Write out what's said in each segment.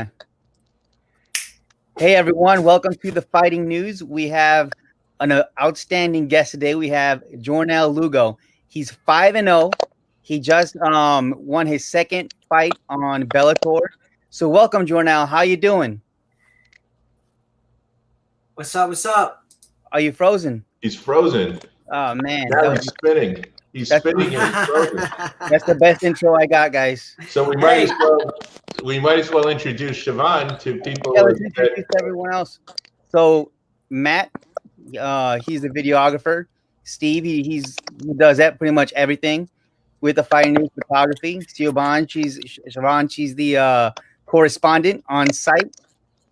Hey everyone, welcome to the Fighting News. We have an outstanding guest today. We have Jornel Lugo. He's 5-0. He just won his second fight on Bellator. So welcome, Jornel. How you doing? What's up? What's up? Are you frozen? He's frozen. Oh man, Now he's spinning. He's that's spinning and he's frozen. that's the best intro I got, guys. So we might as well introduce Siobhan to people Yeah, let's that introduce everyone else. So Matt, he's the videographer. Steve, he does that pretty much everything with the Fighting News photography. Siobhan, she's the correspondent on site.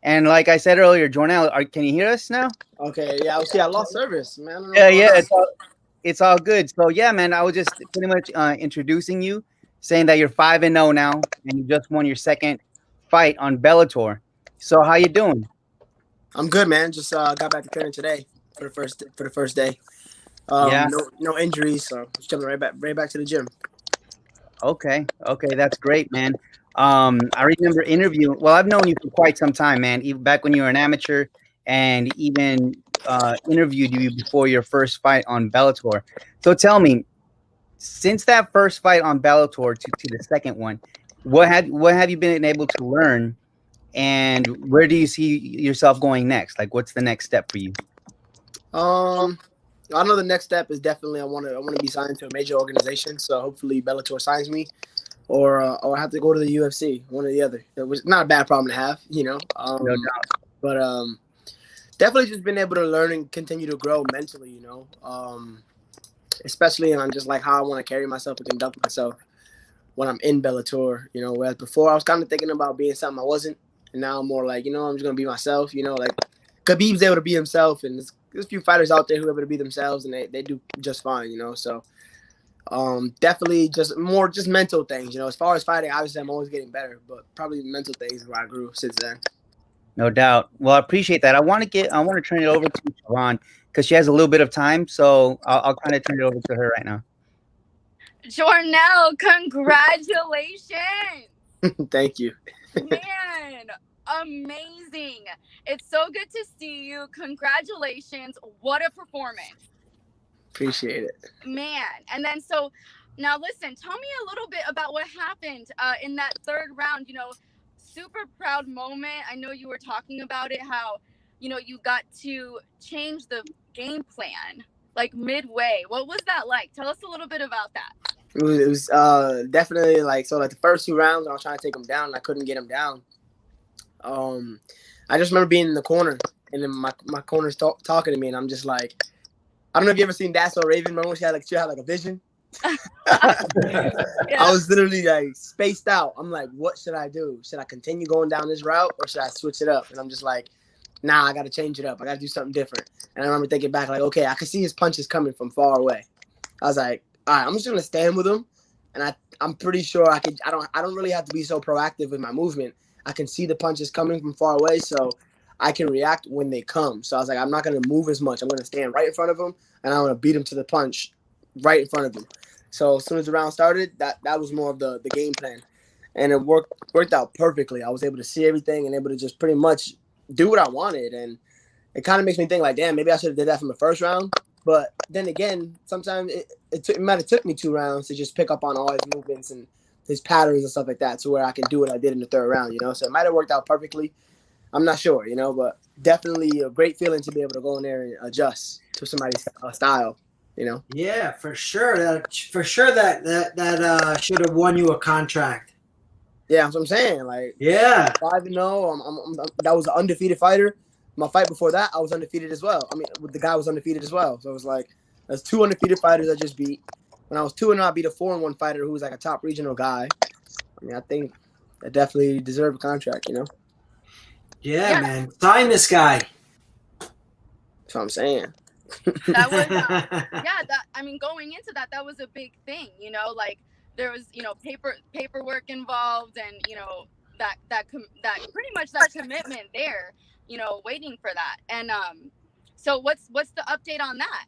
And like I said earlier, Jornel, can you hear us now? Okay, yeah, I lost service, man. I don't know Yeah, what's going on. it's all good. So yeah, man, I was just pretty much introducing you, saying that you're 5-0 now, and you just won your second fight on Bellator. So how you doing? I'm good, man. Just got back to training today for the first day. Yeah. No injuries, so just jumping right back to the gym. Okay, that's great, man. I remember interviewing. Well, I've known you for quite some time, man. Even back when you were an amateur, and even interviewed you before your first fight on Bellator. So tell me, since that first fight on Bellator to the second one, what have you been able to learn, and where do you see yourself going next? Like, what's the next step for you? I know the next step is definitely I want to be signed to a major organization. So hopefully Bellator signs me, or I have to go to the UFC, one or the other. It was not a bad problem to have, you know. No doubt. But definitely just been able to learn and continue to grow mentally, you know. Especially on just like how I want to carry myself and conduct myself when I'm in Bellator, you know. Whereas before I was kind of thinking about being something I wasn't, and now I'm more like, you know, I'm just gonna be myself, you know. Like Khabib's able to be himself, and there's a few fighters out there who are able to be themselves, and they do just fine, you know. So definitely just mental things, you know. As far as fighting, obviously I'm always getting better, but probably mental things is where I grew since then. No doubt. Well, I appreciate that. I want to turn it over to Siobhan because she has a little bit of time, so I'll kind of turn it over to her right now. Jornel, congratulations. Thank you. Man, amazing. It's so good to see you. Congratulations. What a performance. Appreciate it. Man. And then so now listen, tell me a little bit about what happened in that third round, super proud moment. I know you were talking about it, how, you got to change the game plan like midway. What was that like? Tell us a little bit about that. It was definitely like the first 2 rounds I was trying to take him down and I couldn't get him down. I just remember being in the corner and then my corner's talking to me and I'm just like, I don't know if you ever seen That's So Raven. Remember when she had like a vision? Yeah. I was literally like spaced out. I'm like, what should I do? Should I continue going down this route or should I switch it up? And I'm just like, nah, I got to change it up. I got to do something different. And I remember thinking back like, okay, I could see his punches coming from far away. I was like, all right, I'm just gonna stand with him, and I'm pretty sure I could. I don't really have to be so proactive with my movement. I can see the punches coming from far away, so I can react when they come. So I was like, I'm not gonna move as much. I'm gonna stand right in front of him, and I'm gonna beat him to the punch right in front of him. So as soon as the round started, that was more of the game plan, and it worked out perfectly. I was able to see everything and able to just pretty much do what I wanted, and it kind of makes me think like, damn, maybe I should have did that from the first round. But then again, sometimes it might have took me 2 rounds to just pick up on all his movements and his patterns and stuff like that to where I can do what I did in the third round, you know? So it might have worked out perfectly. I'm not sure, you know, but definitely a great feeling to be able to go in there and adjust to somebody's style, you know? Yeah, for sure. That should have won you a contract. Yeah, that's what I'm saying. Like, Yeah. 5-0. That was an undefeated fighter. My fight before that, I was undefeated as well. I mean, the guy was undefeated as well. So it was like, there's 2 undefeated fighters I just beat. When I was 2-0, I beat a 4-1 fighter who was like a top regional guy. I mean, I think I definitely deserve a contract, you know? Yeah, man. Sign this guy. That's what I'm saying. That was going into that was a big thing, like there was, paperwork involved and, that pretty much that commitment there, waiting for that. And so what's the update on that?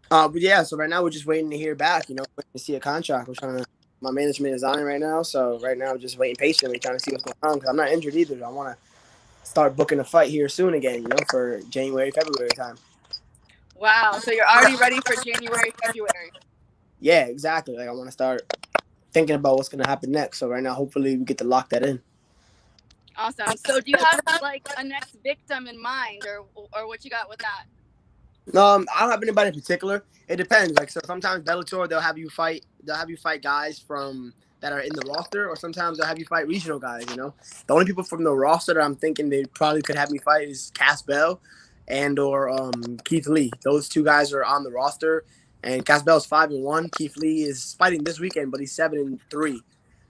But yeah, so right now we're just waiting to hear back, waiting to see a contract. We're trying to my management is on it right now. So right now I'm just waiting patiently, trying to see what's going on because I'm not injured either. I want to start booking a fight here soon again, for January, February time. Wow. So you're already ready for January, February. Yeah, exactly. Like I want to start thinking about what's going to happen next. So right now, hopefully we get to lock that in. Awesome. So do you have like a next victim in mind, or what you got with that? I don't have anybody in particular. It depends. Like, so sometimes Bellator, they'll have you fight guys from that are in the roster, or sometimes they'll have you fight regional guys. The only people from the roster that I'm thinking they probably could have me fight is Cass Bell and or Keith Lee. Those two guys are on the roster, and Cass Bell's 5-1. Keith Lee is fighting this weekend, but he's 7-3,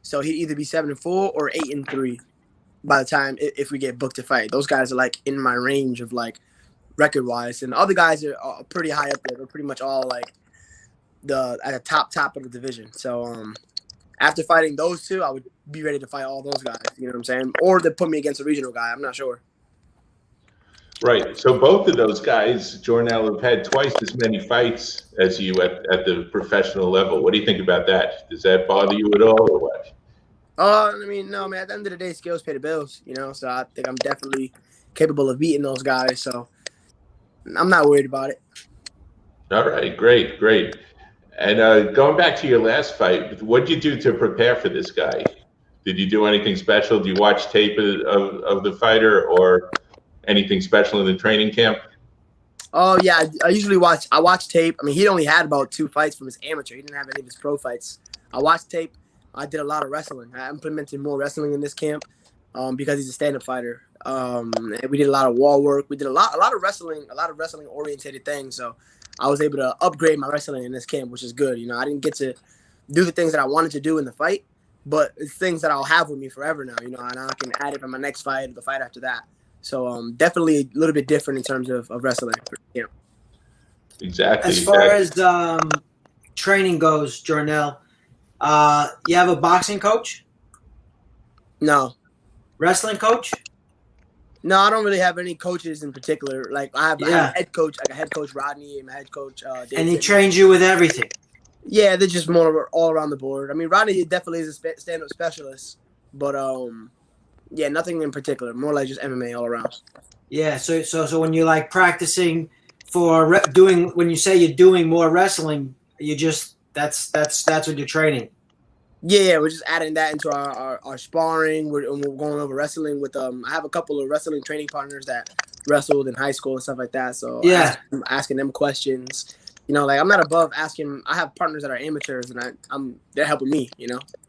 so he'd either be 7-4 or 8-3 by the time if we get booked to fight. Those guys are like in my range of like record wise, and the other guys are pretty high up there. They're pretty much all like at the top of the division. So after fighting those two, I would be ready to fight all those guys. You know what I'm saying? Or they put me against a regional guy. I'm not sure. Right. So both of those guys, Jornel, have had twice as many fights as you at the professional level. What do you think about that? Does that bother you at all, or what? I mean, no, man. At the end of the day, skills pay the bills. So I think I'm definitely capable of beating those guys. So I'm not worried about it. All right, great. And going back to your last fight, what did you do to prepare for this guy? Did you do anything special? Do you watch tape of the fighter or anything special in the training camp? Oh, yeah. I usually watch tape. I mean, he only had about 2 fights from his amateur. He didn't have any of his pro fights. I watched tape. I did a lot of wrestling. I implemented more wrestling in this camp because he's a stand-up fighter. And we did a lot of wall work. We did a lot of wrestling orientated things. So I was able to upgrade my wrestling in this camp, which is good. I didn't get to do the things that I wanted to do in the fight, but it's things that I'll have with me forever now. And I can add it for my next fight or the fight after that. So definitely a little bit different in terms of wrestling. Exactly. As far as training goes, Jornel, you have a boxing coach? No. Wrestling coach? No, I don't really have any coaches in particular. Like I have a head coach, like a head coach Rodney, and my head coach. Dave and he trains you with everything. Yeah, they're just more all around the board. I mean, Rodney definitely is a stand-up specialist, but yeah, nothing in particular. More like just MMA all around. Yeah. So when you're like practicing for when you say you're doing more wrestling, you just that's what you're training. Yeah, we're just adding that into our sparring. We're going over wrestling with I have a couple of wrestling training partners that wrestled in high school and stuff like that. So yeah, I'm asking them questions. Like I'm not above asking. I have partners that are amateurs, and they're helping me.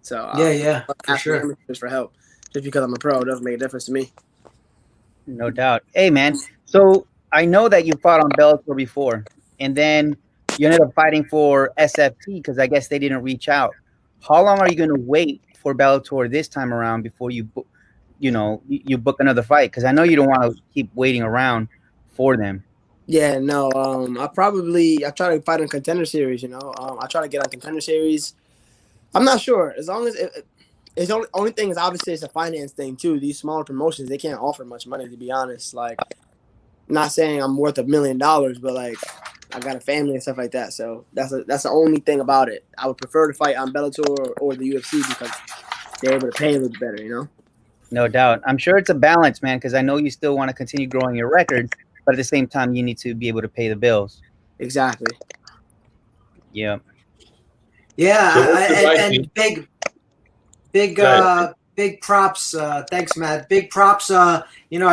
So yeah, for sure. Amateurs for help. Just because I'm a pro doesn't make a difference to me. No doubt. Hey, man. So I know that you fought on Bellator before, and then you ended up fighting for SFT because I guess they didn't reach out. How long are you going to wait for Bellator this time around before you book another fight? Because I know you don't want to keep waiting around for them. Yeah, no. I try to fight on Contender Series. I try to get on Contender Series. I'm not sure. As long as it's only thing is obviously it's a finance thing too. These smaller promotions, they can't offer much money, to be honest. Like, not saying I'm worth $1 million, but like I got a family and stuff like that. So that's the only thing about it. I would prefer to fight on Bellator or the UFC because they're able to pay a little better. No doubt. I'm sure it's a balance, man, because I know you still want to continue growing your record, but at the same time, you need to be able to pay the bills. Exactly. Yeah. Yeah, So and big props. Thanks, Matt. Big props. I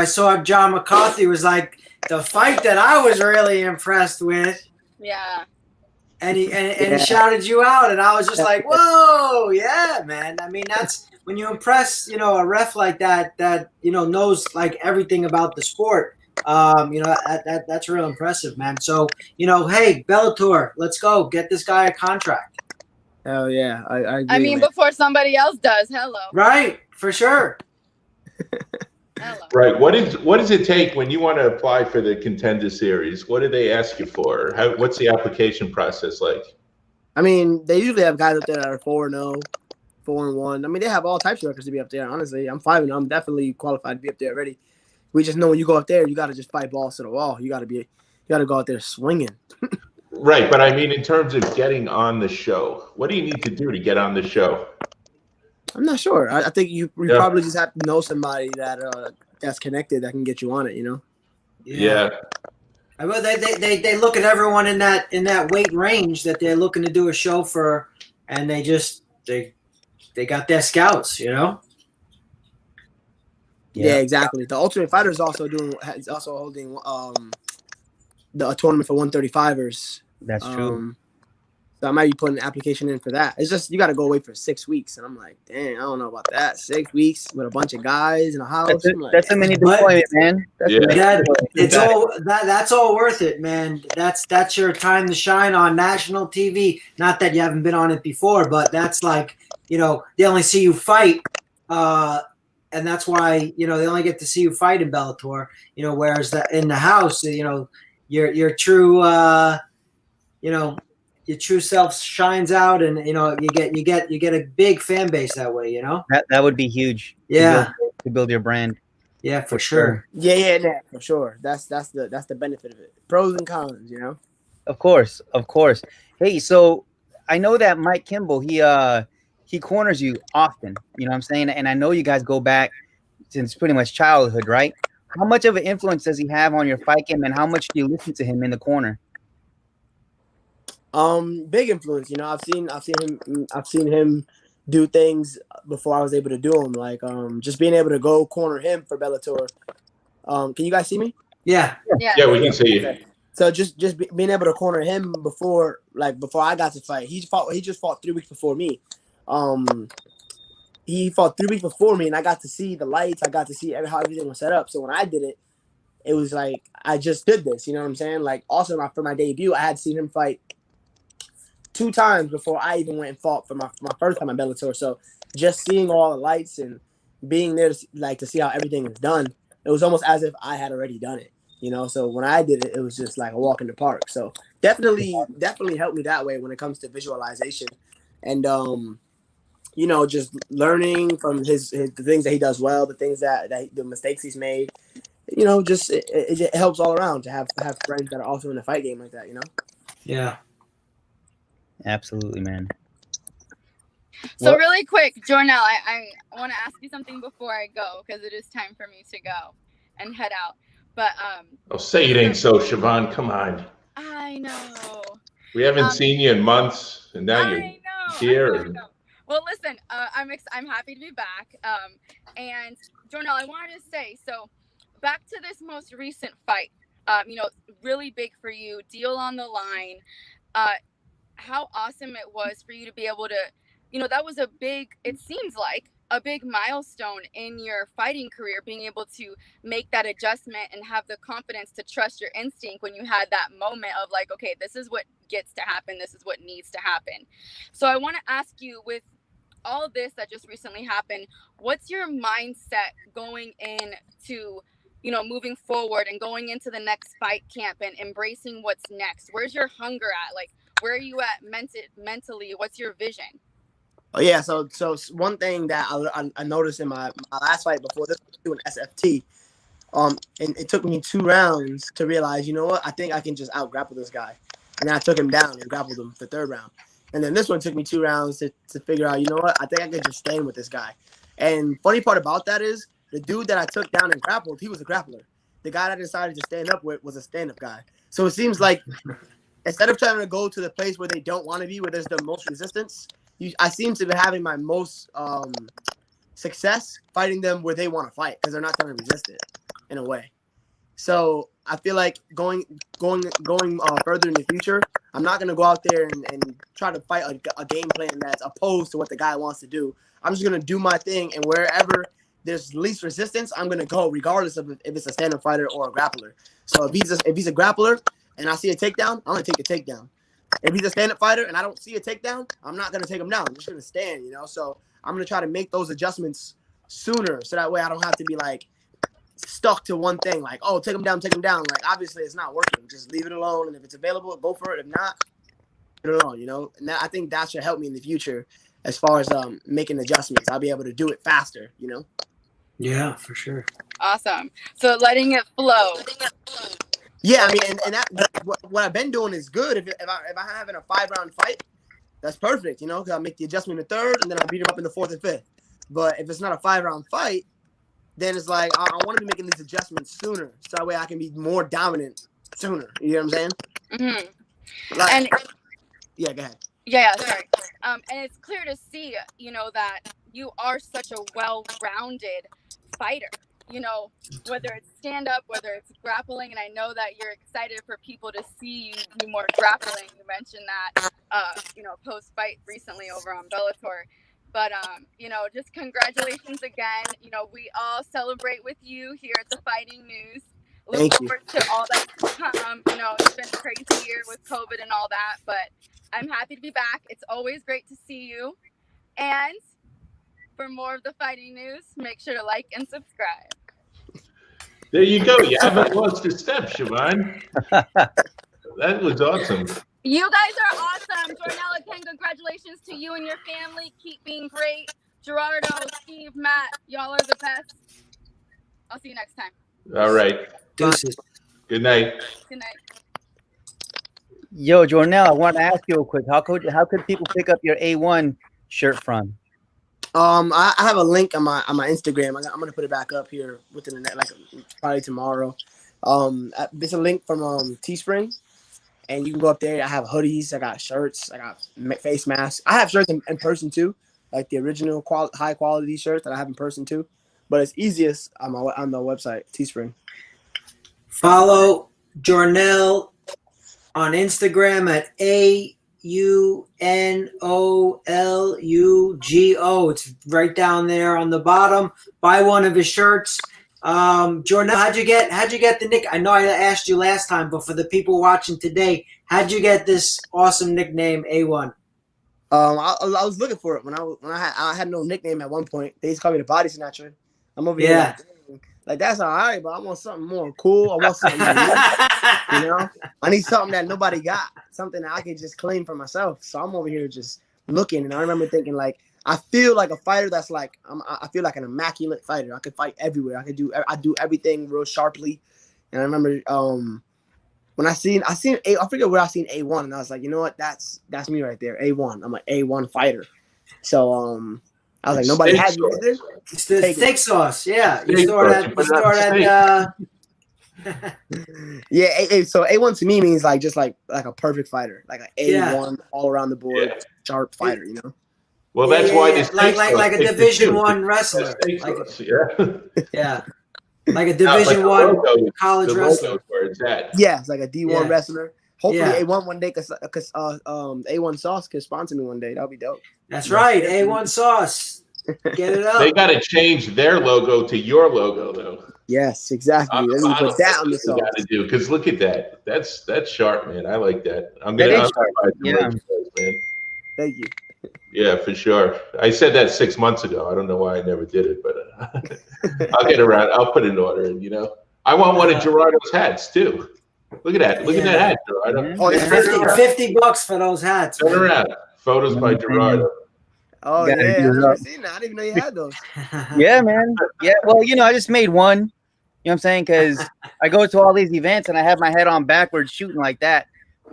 saw John McCarthy was like the fight that I was really impressed with. Yeah. And he shouted you out, and I was just like, whoa, yeah, man. I mean, that's when you impress, a ref like that knows like everything about the sport. That's real impressive, man. So, hey, Bellator, let's go get this guy a contract. Hell yeah, I agree. I mean, man. before somebody else does. Hello. Right, for sure. Hello. Right. What does it take when you want to apply for the Contender Series? What do they ask you for? What's the application process like? I mean, they usually have guys up there that are 4-0, 4-1. I mean, they have all types of records to be up there. Honestly, I'm 5-0. I'm definitely qualified to be up there already. We just know when you go up there, you got to just fight balls to the wall. You got to go out there swinging. Right, but I mean, in terms of getting on the show, what do you need to do to get on the show? I'm not sure. I think you Yeah. probably just have to know somebody that that's connected that can get you on it. You know. Yeah. Well, they look at everyone in that weight range that they're looking to do a show for, and they got their scouts, you know. Yeah, exactly. The Ultimate Fighter is also holding a tournament for 135ers. That's true. So I might be putting an application in for that. It's just you got to go away for 6 weeks, and I'm like, dang, I don't know about that. 6 weeks with a bunch of guys in a house. That's a mini deployment, man. That's all worth it, man. That's your time to shine on national TV. Not that you haven't been on it before, but that's like, you know, they only see you fight, and that's why, you know, they only get to see you fight in Bellator. You know, whereas in the house, you know, your true, you know, your true self shines out, and you know you get a big fan base that way. You know, that would be huge. Yeah, to build your brand. Yeah, for sure. Yeah, for sure. That's the benefit of it. Pros and cons, you know. Of course. Hey, so I know that Mike Kimball, he corners you often. You know what I'm saying? And I know you guys go back since pretty much childhood, right? How much of an influence does he have on your fight game, and how much do you listen to him in the corner? Big influence. You know, I've seen him do things before I was able to do them. Like just being able to go corner him for Bellator. Can you guys see me? Yeah, we can see you. Okay. So just being able to corner him before I got to fight. He just fought 3 weeks before me. He fought 3 weeks before me, and I got to see the lights. I got to see how everything was set up. So when I did it, it was like I just did this. You know what I'm saying? Like also for my debut, I had seen him fight 2 times before I even went and fought for my first time at Bellator. So just seeing all the lights and being there to see how everything is done, it was almost as if I had already done it. You know, so when I did it, it was just like a walk in the park. So definitely helped me that way when it comes to visualization, and you know, just learning from the things that he does well, the things the mistakes he's made. You know, just it helps all around to have friends that are also in the fight game like that. You know. Yeah. Absolutely, man. So really quick, Jornel, I want to ask you something before I go, because it is time for me to go and head out. But say it ain't so, Siobhan. Come on. I know. We haven't seen you in months, and now you're here. I know. Well, listen, I'm happy to be back. And Jornel, I wanted to say, so back to this most recent fight. You know, really big for you, deal on the line. How awesome it was for you to be able to, you know, that was it seems like a big milestone in your fighting career, being able to make that adjustment and have the confidence to trust your instinct when you had that moment of like, okay, this is what gets to happen. This is what needs to happen. So I want to ask you, with all this that just recently happened, what's your mindset going into, you know, moving forward and going into the next fight camp and embracing what's next? Where's your hunger at? Like, where are you at mentally? What's your vision? Oh yeah, so one thing that I noticed in my last fight before this, doing SFT, and it took me 2 rounds to realize, you know what, I think I can just out grapple this guy, and then I took him down and grappled him the 3rd round, and then this one took me 2 rounds to figure out, you know what, I think I can just stand with this guy. And funny part about that is the dude that I took down and grappled, he was a grappler. The guy that I decided to stand up with was a stand-up guy. So it seems like instead of trying to go to the place where they don't want to be, where there's the most resistance, I seem to be having my most success fighting them where they want to fight, because they're not trying to resist it in a way. So I feel like going further in the future, I'm not going to go out there and try to fight a game plan that's opposed to what the guy wants to do. I'm just going to do my thing, and wherever there's least resistance, I'm going to go, regardless of if it's a stand-up fighter or a grappler. So if he's a grappler and I see a takedown, I'm going to take the takedown. If he's a stand-up fighter and I don't see a takedown, I'm not going to take him down. I'm just going to stand, you know? So I'm going to try to make those adjustments sooner, so that way I don't have to be, like, stuck to one thing. Like, oh, take him down. Like, obviously it's not working. Just leave it alone. And if it's available, go for it. If not, leave it alone, you know? And I think that should help me in the future as far as making adjustments. I'll be able to do it faster, you know? Yeah, for sure. Awesome. So letting it flow. Yeah, I mean, and that what I've been doing is good. If I'm having a 5-round fight, that's perfect. You know, because I make the adjustment in the third, and then I beat him up in the fourth and fifth. But if it's not a 5-round fight, then it's like I want to be making these adjustments sooner, so that way I can be more dominant sooner. You know what I'm saying? Mm-hmm. Like, And yeah, go ahead. yeah, sorry. And it's clear to see, you know, that you are such a well-rounded fighter. You know, whether it's stand-up, whether it's grappling, and I know that you're excited for people to see you do more grappling. You mentioned that, you know, post-fight recently over on Bellator. But, you know, just congratulations again. You know, we all celebrate with you here at the Fighting News. Look Thank you. forward to all that's to come. You know, it's been a crazy year with COVID and all that, but I'm happy to be back. It's always great to see you. And for more of the Fighting News, make sure to like and subscribe. There you go. You haven't lost a step, Siobhan. That was awesome. You guys are awesome. Jornel A1, congratulations to you and your family. Keep being great. Gerardo, Steve, Matt, y'all are the best. I'll see you next time. All right. Deuces. Good night. Good night. Yo, Jornel, I want to ask you real quick. How could people pick up your A1 shirt from? I have a link on my Instagram. I'm gonna put it back up here within the next, like probably tomorrow. It's a link from Teespring, and you can go up there. I have hoodies, I got shirts, I got face masks. I have shirts in person too, like the original high quality shirts that I have in person too. But it's easiest on the website Teespring. Follow Jornel on Instagram at AUNOLUGO. It's right down there on the bottom. Buy one of his shirts. Jornel, how'd you get the nick? I know I asked you last time, but for the people watching today, how'd you get this awesome nickname A1? I was looking for it when I had no nickname at one point. They used to call me the Body Snatcher. I'm over here like that's all right, but I want something more cool. I want something unique, you know. I need something that nobody got, something that I can just claim for myself. So I'm over here just looking, and I remember thinking like I feel like a fighter that's like I feel like an immaculate fighter. I could fight everywhere. I do everything real sharply. And I remember when I forget where I seen A1, and I was like, you know what, that's me right there, A1. I'm an A1 fighter. So I was like, nobody has me either. It's the steak sauce. Yeah. You Steak store sauce. that. Yeah, so A1 to me means like just like a perfect fighter, like an A1 all around the board, sharp fighter, you know. Well, that's why this like a Division I wrestler. Yeah. Like a Division I college wrestler. Yeah, it's like a D1 wrestler. Hopefully A1 one day, cause A1 Sauce could sponsor me one day. That'll be dope. That's right, A1 Sauce. Get it up. They got to change their logo to your logo, though. Yes, exactly. Let me put that on the sauce. Got to do, because look at that. That's sharp, man. I like that. I'm gonna yeah. man. Thank you. Yeah, for sure. I said that 6 months ago. I don't know why I never did it, but I'll get around. I'll put an order in. You know, I want one of Gerardo's hats too. Look at that. Look at that hat, Gerardo. Oh, yeah. $50 for those hats. Turn around. Photos by Gerardo. Oh, yeah. I've never seen that. I didn't even know you had those. Yeah, man. Yeah. Well, you know, I just made one. You know what I'm saying? Because I go to all these events and I have my head on backwards shooting like that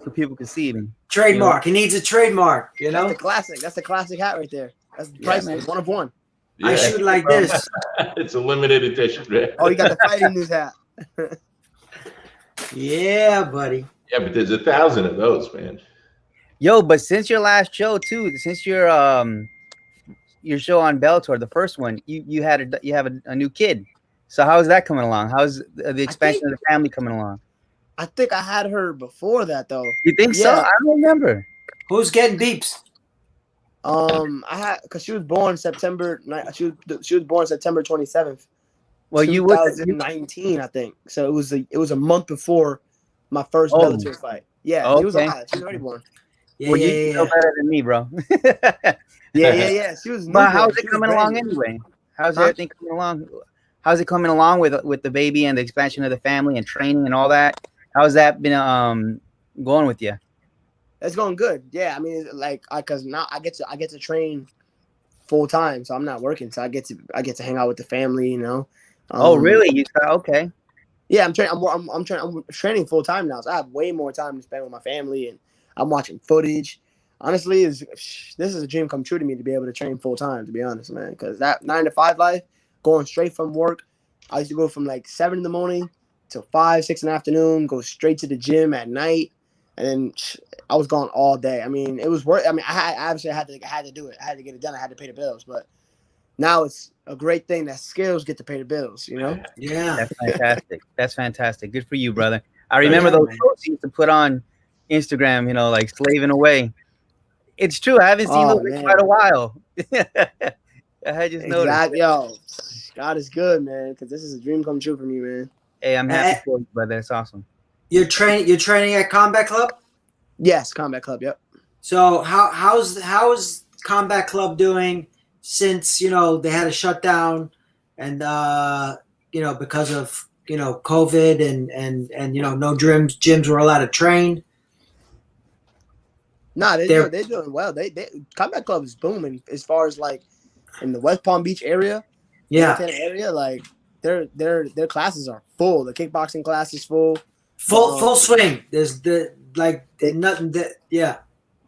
so people can see me. Trademark. You know? He needs a trademark, you know? That's a classic. That's a classic hat right there. That's priceless. One of one. Yeah. I shoot like this. It's a limited edition, man. Oh, you got the Fighting News hat. Yeah, buddy. Yeah, but there's 1,000 of those, man. Yo, but since your last show too, since your show on Bellator, the first one, you have a new kid. So how is that coming along? How's the expansion of the family coming along? I think I had her before that though. You think so? I don't remember. Who's getting beeps? I had because she was born September. She was born September 27th. Well, 2019, I think. So it was a month before my first Bellator fight. Yeah, okay. She was already born. Yeah, well, you know better than me, bro. Yeah. She was. Well, how's it coming along anyway? How's everything coming along? How's it coming along with the baby and the expansion of the family and training and all that? How's that been going with you? It's going good. Yeah, I mean, like, cause now I get to train full time, so I'm not working, so I get to hang out with the family, you know. Oh, really? Okay. Yeah, I'm training full time now, so I have way more time to spend with my family, and I'm watching footage. Honestly, this is a dream come true to me to be able to train full time. To be honest, man, because that 9 to 5 life, going straight from work, I used to go from like 7 in the morning till 5, 6 in the afternoon, go straight to the gym at night, and then I was gone all day. I mean, it was worth. I mean, I had to do it. I had to get it done. I had to pay the bills, but now it's a great thing that skills get to pay the bills. You know? Yeah. That's fantastic. That's fantastic. Good for you, brother. I Right. remember Yeah, those man. posts you used to put on Instagram, like slaving away. It's true. I haven't seen Oh those in man. quite a while. I had just noticed. Exactly. Yo, God is good, man. Because this is a dream come true for me, man. Hey, I'm happy Eh, for you, brother. That's awesome. You're training at Combat Club. Yes, Combat Club. Yep. So how's Combat Club doing since they had a shutdown and because of COVID and no gyms were allowed to train. Nah, They're they're doing well. They Combat Club is booming as far as like in the West Palm Beach area, yeah, Santana area. Like their classes are full. The kickboxing class is full. full swing. There's The, nothing that yeah.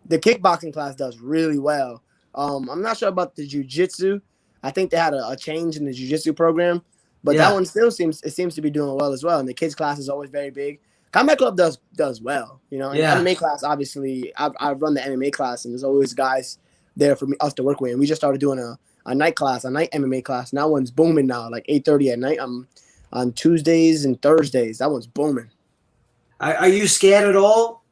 the kickboxing class does really well. I'm not sure about the jujitsu. I think they had a change in the jujitsu program, but that Yeah. one still seems to be doing well as well. And the kids class is always very big. Combat Club does well, And Yeah. MMA class, obviously, I've run the MMA class, and there's always guys there for us to work with. And we just started doing a night class, a night MMA class. And that one's booming now, like 8:30 at night. I'm on Tuesdays and Thursdays. That one's booming. Are you scared at all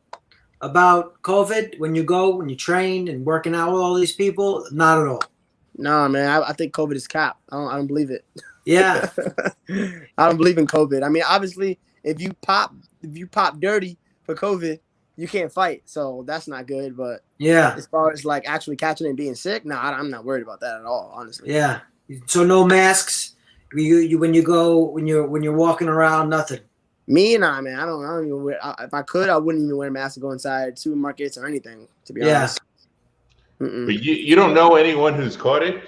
about COVID when you train and working out with all these people? Not at all. Nah, man, I think COVID is cap. I don't believe it. Yeah. I don't believe in COVID. I mean, obviously, if you pop dirty for COVID, you can't fight. So that's not good. But Yeah. as far as like actually catching it and being sick, no, I'm not worried about that at all. Honestly. Yeah. So no masks. You when you're walking around, nothing. Me, nah, man. I don't even wear. If I could, I wouldn't even wear a mask to go inside supermarkets or anything. To be honest. Mm-mm. But you don't know anyone who's caught it?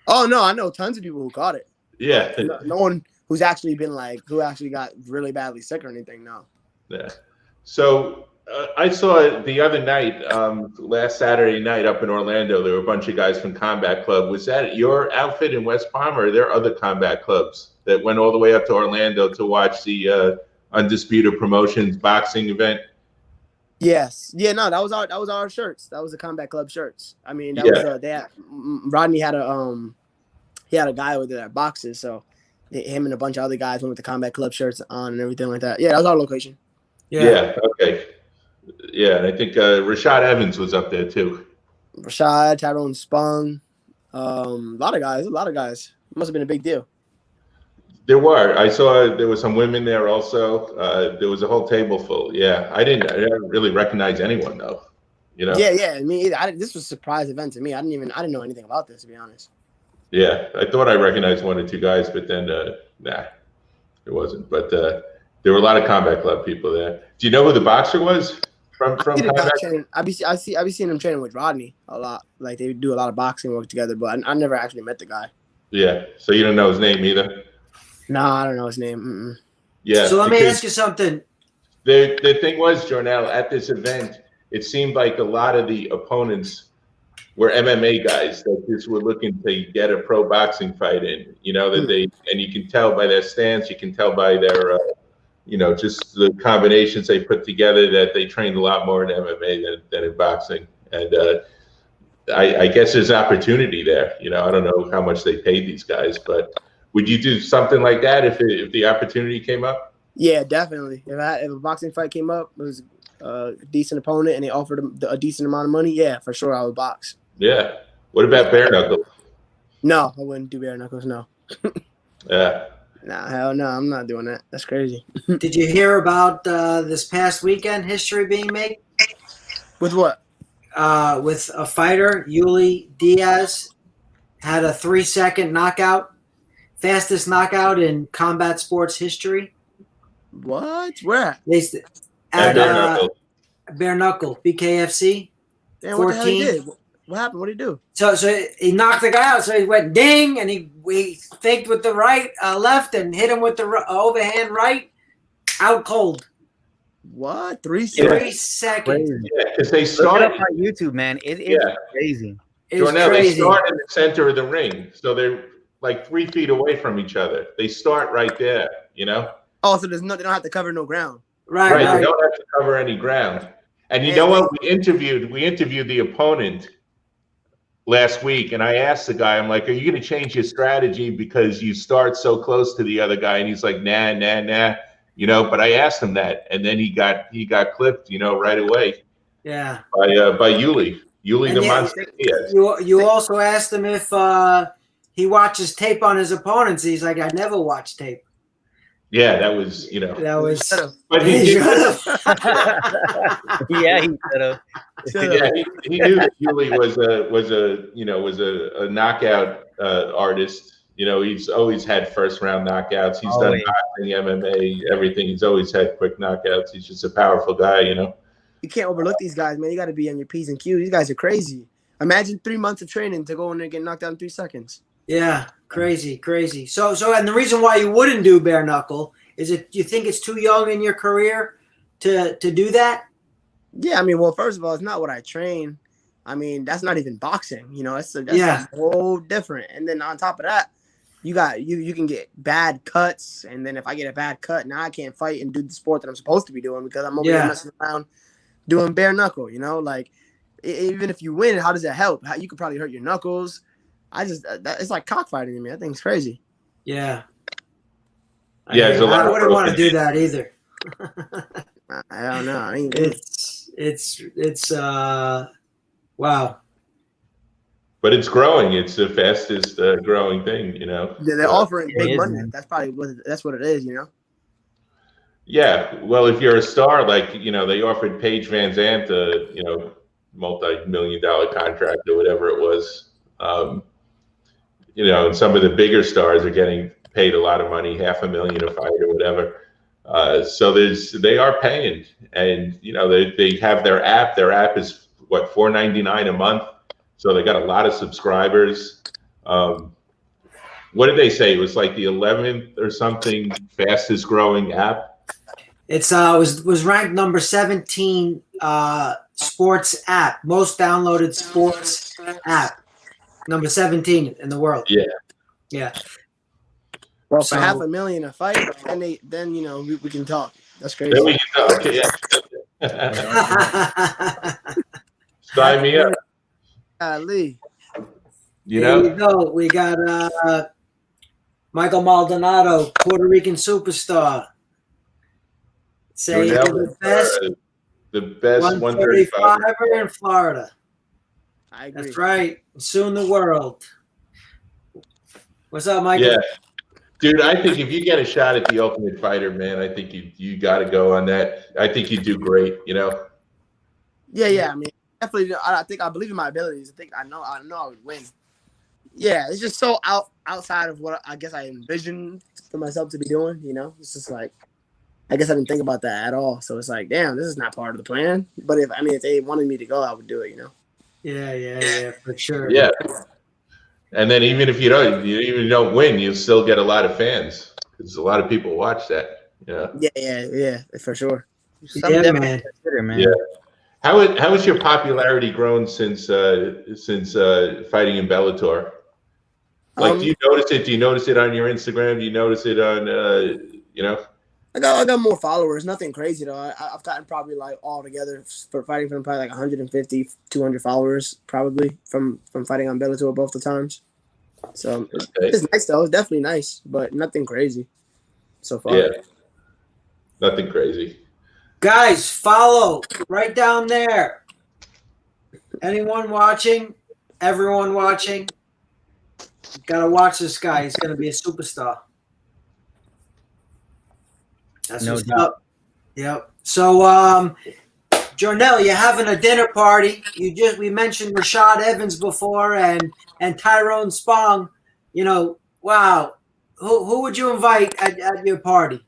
Oh no, I know tons of people who caught it. Yeah. No one who's actually been who actually got really badly sick or anything. No. Yeah. So I saw it the other night, last Saturday night up in Orlando. There were a bunch of guys from Combat Club. Was that your outfit in West Palm, or are there other combat clubs that went all the way up to Orlando to watch the Undisputed Promotions boxing event? Yes. Yeah. No. That was our shirts. That was the Combat Club shirts. I mean, that Yeah. was Rodney had a guy with it that boxes. So him and a bunch of other guys went with the Combat Club shirts on and everything like that. Yeah, that was our location. Yeah. Okay. Yeah, and I think Rashad Evans was up there too. Rashad, Tyrone Spung, a lot of guys. It must have been a big deal. There were. I saw there were some women there also. There was a whole table full. Yeah, I didn't really recognize anyone though. Yeah. Me either. This was a surprise event to me. I didn't know anything about this, to be honest. Yeah, I thought I recognized one or two guys, but then nah, it wasn't. But there were a lot of Combat Club people there. Do you know who the boxer was from Combat? I be seeing him training with Rodney a lot. Like they do a lot of boxing work together, but I never actually met the guy. Yeah, so you don't know his name either? No, I don't know his name. Mm-mm. Yeah. So let me ask you something. The thing was, Jornel, at this event, it seemed like a lot of the opponents were MMA guys that just were looking to get a pro boxing fight in. And you can tell by their stance, you can tell by their, just the combinations they put together that they trained a lot more in MMA than in boxing. And I guess there's opportunity there. I don't know how much they paid these guys, but would you do something like that if the opportunity came up? Yeah, definitely. If a boxing fight came up, it was a decent opponent, and they offered a decent amount of money, yeah, for sure I would box. Yeah. What about bare knuckles? No, I wouldn't do bare knuckles. No. Yeah. Nah, hell no, I'm not doing that. That's crazy. Did you hear about this past weekend history being made? With what? With a fighter, Yuli Diaz, had a 3-second knockout, fastest knockout in combat sports history. What? Where? At bare knuckle. Bare Knuckle, BKFC. Damn, what the hell he 14. did? What happened? What did he do? So he knocked the guy out. So he went ding, and he faked with the left, and hit him with the overhand right, out cold. What? 3 3 seconds? seconds. Crazy. Yeah, because they Look it start. up on YouTube, man. It's Yeah. crazy. It's Jornel, they crazy. start in the center of the ring, so they're like 3 feet away from each other. They start right there, you know. Oh, so they don't have to cover no ground. Right. They don't have to cover any ground. And you know what? We interviewed the opponent last week, and I asked the guy, I'm like, "Are you going to change your strategy because you start so close to the other guy?" And he's like, "Nah, nah, nah." You know, but I asked him that, and then he got clipped, you know, right away. Yeah. By Yuli And the Monster Diaz. You also asked him if he watches tape on his opponents. He's like, I never watch tape. Yeah, that was, you know. That was. But he did. Yeah, he could have. Yeah, he knew that Yuli was a knockout artist. You know, he's always had first round knockouts. He's done boxing, MMA, everything. He's always had quick knockouts. He's just a powerful guy, you know. You can't overlook these guys, man. You got to be on your P's and Q's. These guys are crazy. Imagine 3 months of training to go in there and get knocked out in 3 seconds. Yeah, crazy. So, and the reason why you wouldn't do bare knuckle is you think it's too young in your career to do that? Yeah, I mean, well, first of all, it's not what I train. I mean, that's not even boxing. You know, that's Yeah. a whole different. And then on top of that, you can get bad cuts, and then if I get a bad cut, now I can't fight and do the sport that I'm supposed to be doing because I'm over here messing around doing bare knuckle. You know, like even if you win, how does that help? You could probably hurt your knuckles. It's like cockfighting to me. I think it's crazy. Yeah. Yeah, I wouldn't want to do that either. I don't know. It's wow. But it's growing. It's the fastest growing thing, you know. They're offering big is, money. man. That's probably that's what it is, you know. Yeah, well, if you're a star, like, you know, they offered Paige Van Zandt a, you know, multi-million-dollar contract or whatever it was. You know, and some of the bigger stars are getting paid a lot of money, $500,000 a fight or whatever. So they are paying, and you know, they have their app. Their app is what, $4.99 a month. So they got a lot of subscribers. What did they say? It was like the 11th or something fastest growing app. It's was ranked number 17 sports app, most downloaded sports app, number 17 in the world. Yeah. Well, for $500,000 a fight, then you know we can talk. That's crazy. Then we can talk. Yeah. Sign me up. Lee. You There know. you go. We got Michael Maldonado, Puerto Rican superstar. Say Jornel, the best 135 in Florida. I agree. That's right. Soon the world. What's up, Michael? Yeah, dude. I think if you get a shot at the Ultimate Fighter, man, I think you got to go on that. I think you do great. You know. Yeah. I mean, definitely. I believe in my abilities. I know I would win. Yeah, it's just so outside of what I guess I envisioned for myself to be doing. You know, it's just like I guess I didn't think about that at all. So it's like, damn, this is not part of the plan. But if they wanted me to go, I would do it. You know. Yeah, for sure. Yeah. And then even if you don't win, you'll still get a lot of fans because a lot of people watch that. Yeah. Yeah, for sure. Yeah, man. Yeah. How has your popularity grown since fighting in Bellator? Like, do you notice it? Do you notice it on your Instagram? Do you notice it on you know? I got more followers. Nothing crazy though. I've gotten probably like all together for fighting from probably like 150, 200 followers probably from fighting on Bellator both the times. So it's nice though. It's definitely nice, but nothing crazy so far. Yeah, nothing crazy. Guys, follow right down there. Anyone watching? Everyone watching? Gotta watch this guy. He's gonna be a superstar. That's No what's doubt. up. Yep. So, Jornel, you're having a dinner party. We mentioned Rashad Evans before and Tyrone Spong. You know, wow. Who would you invite at your party?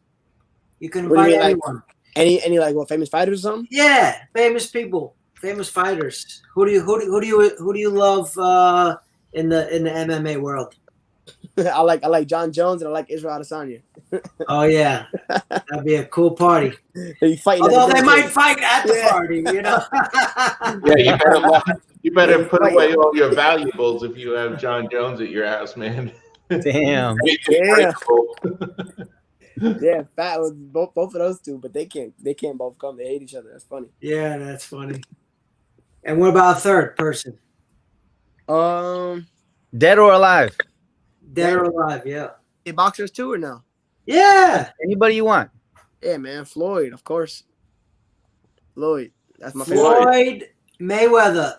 You can invite anyone. Any like what, famous fighters or something? Yeah, famous people. Famous fighters. Who do you love in the MMA world? I like John Jones and I like Israel Adesanya. Oh yeah, that'd be a cool party. They fighting. Although they might fight at the party, you know. Yeah, you better put away all your valuables if you have John Jones at your house, man. Damn. Yeah. Yeah, fat was both of those two, but they can't both come. They hate each other. That's funny. Yeah, that's funny. And what about a third person? Dead or alive? Dead or alive? Yeah. Hey, boxers too or no? Yeah. Anybody you want? Yeah, man. Floyd, of course. Floyd. That's my favorite. Floyd Mayweather.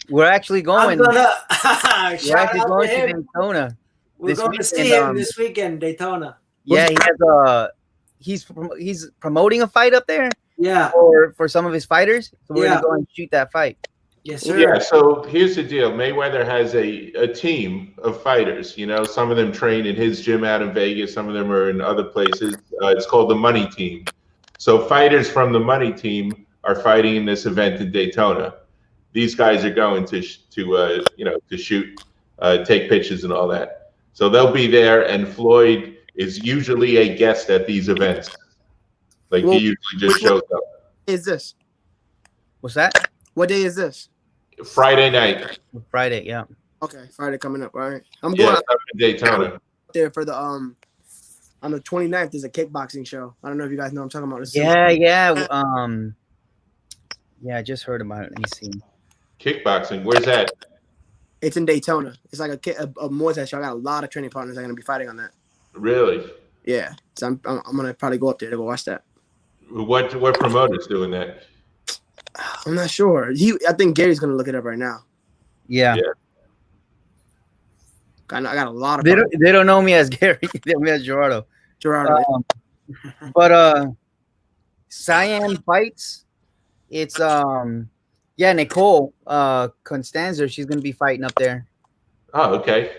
We're actually going. We're We're actually actually going to him. Daytona. We're going to see him this weekend, Daytona. Yeah, he has he's promoting a fight up there. Yeah. For some of his fighters. So we're gonna go and shoot that fight. Yes, sir. Yeah, so here's the deal. Mayweather has a team of fighters. You know, some of them train in his gym out in Vegas. Some of them are in other places. It's called the Money Team. So fighters from the Money Team are fighting in this event in Daytona. These guys are going to shoot, take pictures and all that. So they'll be there, and Floyd is usually a guest at these events. Like he usually just shows up. Is this? What's that? What day is this? Friday night. Friday, yeah. Okay, Friday coming up. All right, I'm going up in Daytona. There for the on the 29th. There's a kickboxing show. I don't know if you guys know what I'm talking about. This yeah. Yeah, I just heard about it. Let me see. Kickboxing. Where's that? It's in Daytona. It's like a Muay Thai show. I got a lot of training partners that are gonna be fighting on that. Really? Yeah. So I'm gonna probably go up there to go watch that. What promoter's doing that? I'm not sure. I think Gary's gonna look it up right now. Yeah. I got a lot of. They don't know me as Gary. They know me as Gerardo. But Cyan Fights. It's Nicole Constanza. She's gonna be fighting up there. Oh, okay.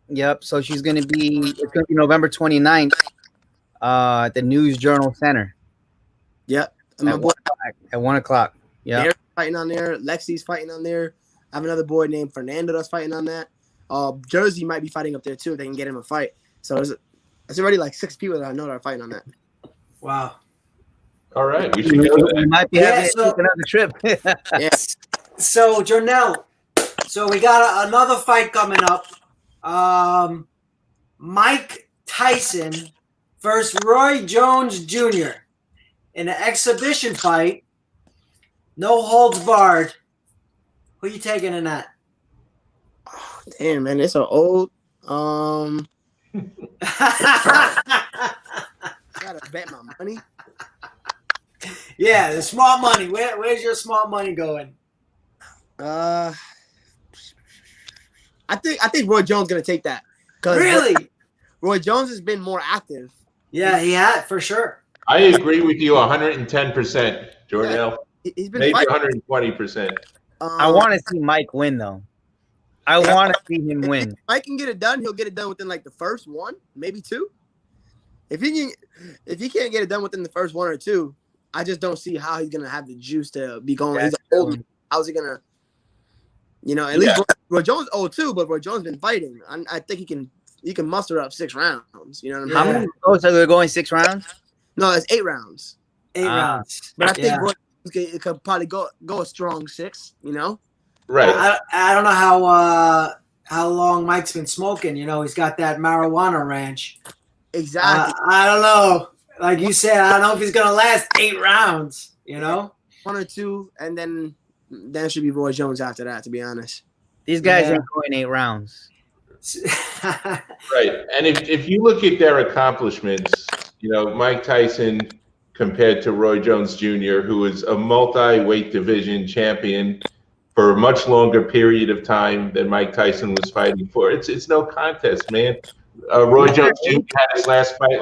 Yep. So it's gonna be November 29th at the News Journal Center. Yep. At 1 o'clock. Yeah. They're fighting on there. Lexi's fighting on there. I have another boy named Fernando that's fighting on that. Jersey might be fighting up there too if they can get him a fight. So it's already like 6 people that I know that are fighting on that. Wow. All right, we should go there. We might be having another trip. Yes. So Jornel, so we got another fight coming up. Mike Tyson versus Roy Jones Jr. in an exhibition fight. No holds barred. Who you taking in that? Oh, damn, man, it's an old. Gotta bet my money. Yeah, the smart money. Where's your smart money going? I think Roy Jones gonna take that. Really? Roy Jones has been more active. Yeah, he had for sure. I agree with you 110%, Jornel. He's been maybe fighting. 120%. I want to see Mike win though. I want to see him win. If Mike can get it done, he'll get it done within like the first one, maybe two. If he can't get it done within the first 1 or 2, I just don't see how he's gonna have the juice to be going. He's old. How's he gonna? At least Roy Jones old too, but Roy Jones been fighting. I think he can muster up 6 rounds. You know what I mean? How many? Oh, so they're going 6 rounds? No, it's 8 rounds. 8 rounds. But I think Roy Jones could probably go a strong 6. Right. I don't know how long Mike's been smoking. He's got that marijuana ranch. Exactly. I don't know. Like you said, I don't know if he's gonna last 8 rounds. 1 or 2, and then it should be Roy Jones after that. To be honest, these guys ain't going 8 rounds. Right. And if you look at their accomplishments, Mike Tyson compared to Roy Jones Jr., who is a multi-weight division champion for a much longer period of time than Mike Tyson was fighting for. It's no contest, man. Roy Jones Jr. had his last fight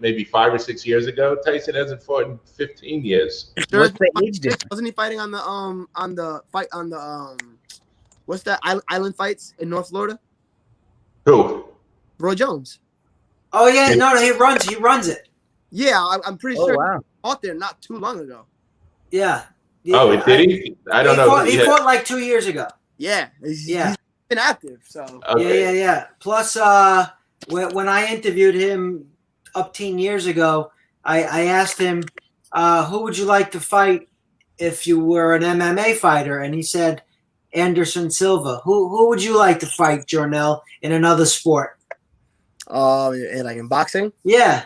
maybe 5 or 6 years ago. Tyson hasn't fought in 15 years. What's the age difference? Wasn't he fighting on the what's that island fights in North Florida? Who? Roy Jones. Oh yeah, no, he runs it. Yeah, I'm pretty sure wow. he fought there not too long ago. Yeah. Oh, did he? I don't know. He fought like 2 years ago. Yeah, he's been active. So Okay. Yeah. Plus, when I interviewed him up 10 years ago, I asked him, who would you like to fight if you were an MMA fighter? And he said, Anderson Silva. Who would you like to fight, Jornel, in another sport? like in boxing. Yeah.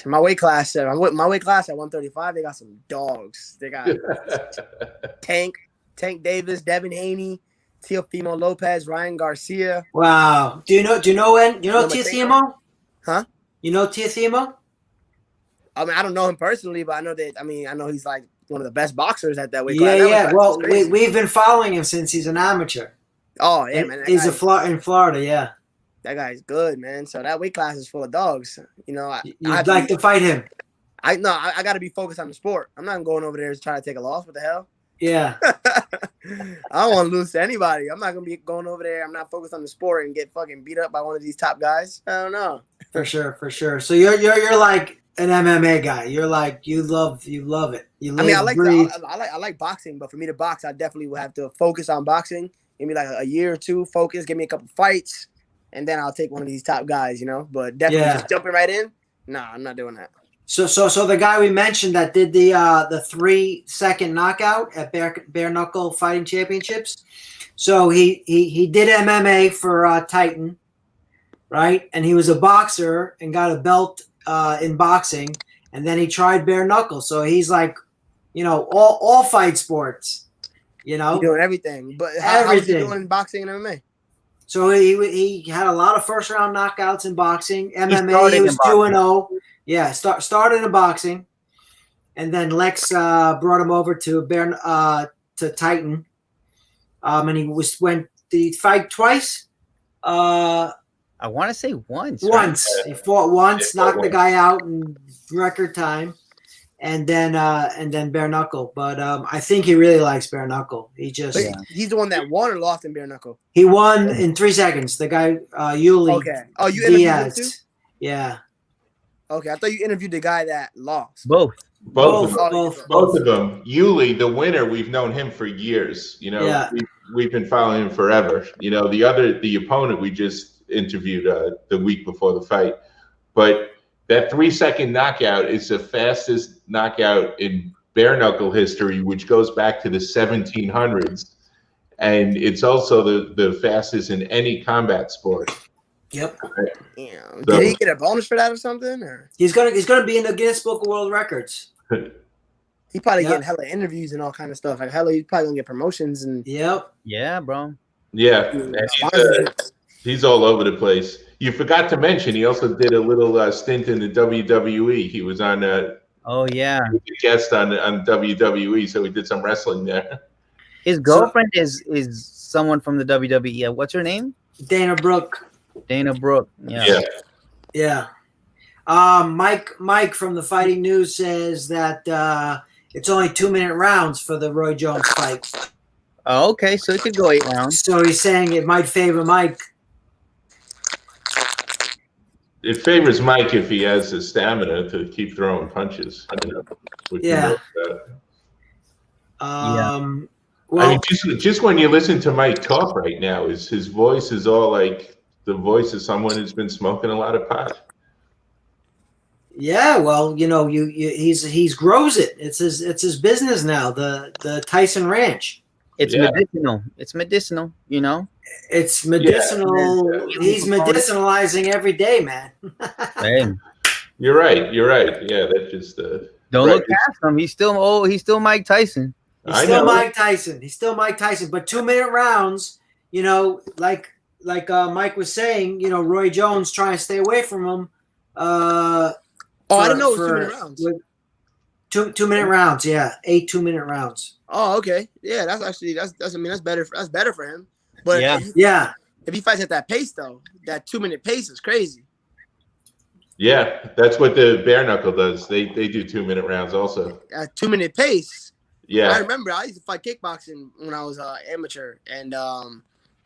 My weight class, at 135, they got some dogs. They got Tank Davis, Devin Haney, Teofimo Lopez, Ryan Garcia. Wow. Do you know Teofimo? Huh? You know Teofimo? I mean, I don't know him personally, but I know he's like one of the best boxers at that weight Yeah, class. yeah. Well, we've been following him since he's an amateur. Oh, yeah, man. He's in Florida, yeah. That guy's good, man. So that weight class is full of dogs. You know, You'd like to fight him. I got to be focused on the sport. I'm not going over there to try to take a loss. What the hell? Yeah. I don't want to lose to anybody. I'm not going to be going over there. I'm not focused on the sport and get fucking beat up by one of these top guys. I don't know. For sure. So you're like an MMA guy. You're like you love it. You live, I like boxing, but for me to box, I definitely would have to focus on boxing. Give me like a year or two, focus, give me a couple fights, and then I'll take one of these top guys, you know. But definitely just jumping right in, nah, I'm not doing that. So the guy we mentioned that did the 3-second knockout at bare knuckle fighting championships. So he did MMA for Titan, right? And he was a boxer and got a belt in boxing, and then he tried bare knuckle. So he's like, all fight sports. He's doing everything. But how is he doing in boxing and MMA? So he had a lot of first round knockouts in boxing. MMA, he was 2-0. Yeah, started in boxing, and then Lex brought him over to Titan. And did he fight twice? I want to say once. Once. Right? He fought once, knocked the guy out in record time. And then bare knuckle, but I think he really likes bare knuckle. He's the one that won or lost in bare knuckle. He won in 3 seconds. The guy Yuli. Okay. Oh, you interviewed him too? Yeah. Okay, I thought you interviewed the guy that lost. Both of them. Yuli, the winner, we've known him for years. We've been following him forever. The opponent we just interviewed the week before the fight, but. That 3-second knockout is the fastest knockout in bare knuckle history, which goes back to the 1700s, and it's also the fastest in any combat sport. Yep. Damn. Did he get a bonus for that or something? Or he's gonna be in the Guinness Book of World Records. He probably getting hella interviews and all kind of stuff. Like he's probably gonna get promotions and. Yep. Yeah, bro. Yeah, he's all over the place. You forgot to mention he also did a little stint in the WWE. He was on a guest on WWE, so he did some wrestling there. His girlfriend is someone from the WWE. What's her name? Dana Brooke. Yeah. Mike from the Fighting News says that it's only 2-minute rounds for the Roy Jones fight. Oh, okay, so it could go 8 rounds. So he's saying it might favor Mike. It favors Mike if he has the stamina to keep throwing punches. Yeah. Well, I mean, just when you listen to Mike talk right now, his voice is all like the voice of someone who's been smoking a lot of pot. Yeah, well, he's grows it. It's his business now. The Tyson Ranch. It's medicinal. It's medicinal. It's medicinal. Yeah. He's medicinalizing every day, man. Hey. You're right. Yeah, that just don't look past him. He's still Mike Tyson. He's still Mike Tyson. But 2-minute rounds, like Mike was saying, Roy Jones trying to stay away from him. I didn't know it was 2-minute rounds. 2-minute rounds, yeah, 8 2-minute rounds. Oh, okay, yeah, that's better. That's better for him. But if he fights at that pace though, that 2-minute pace is crazy. Yeah, that's what the bare knuckle does. They do 2-minute rounds also. At 2-minute pace. Yeah, I remember I used to fight kickboxing when I was amateur, and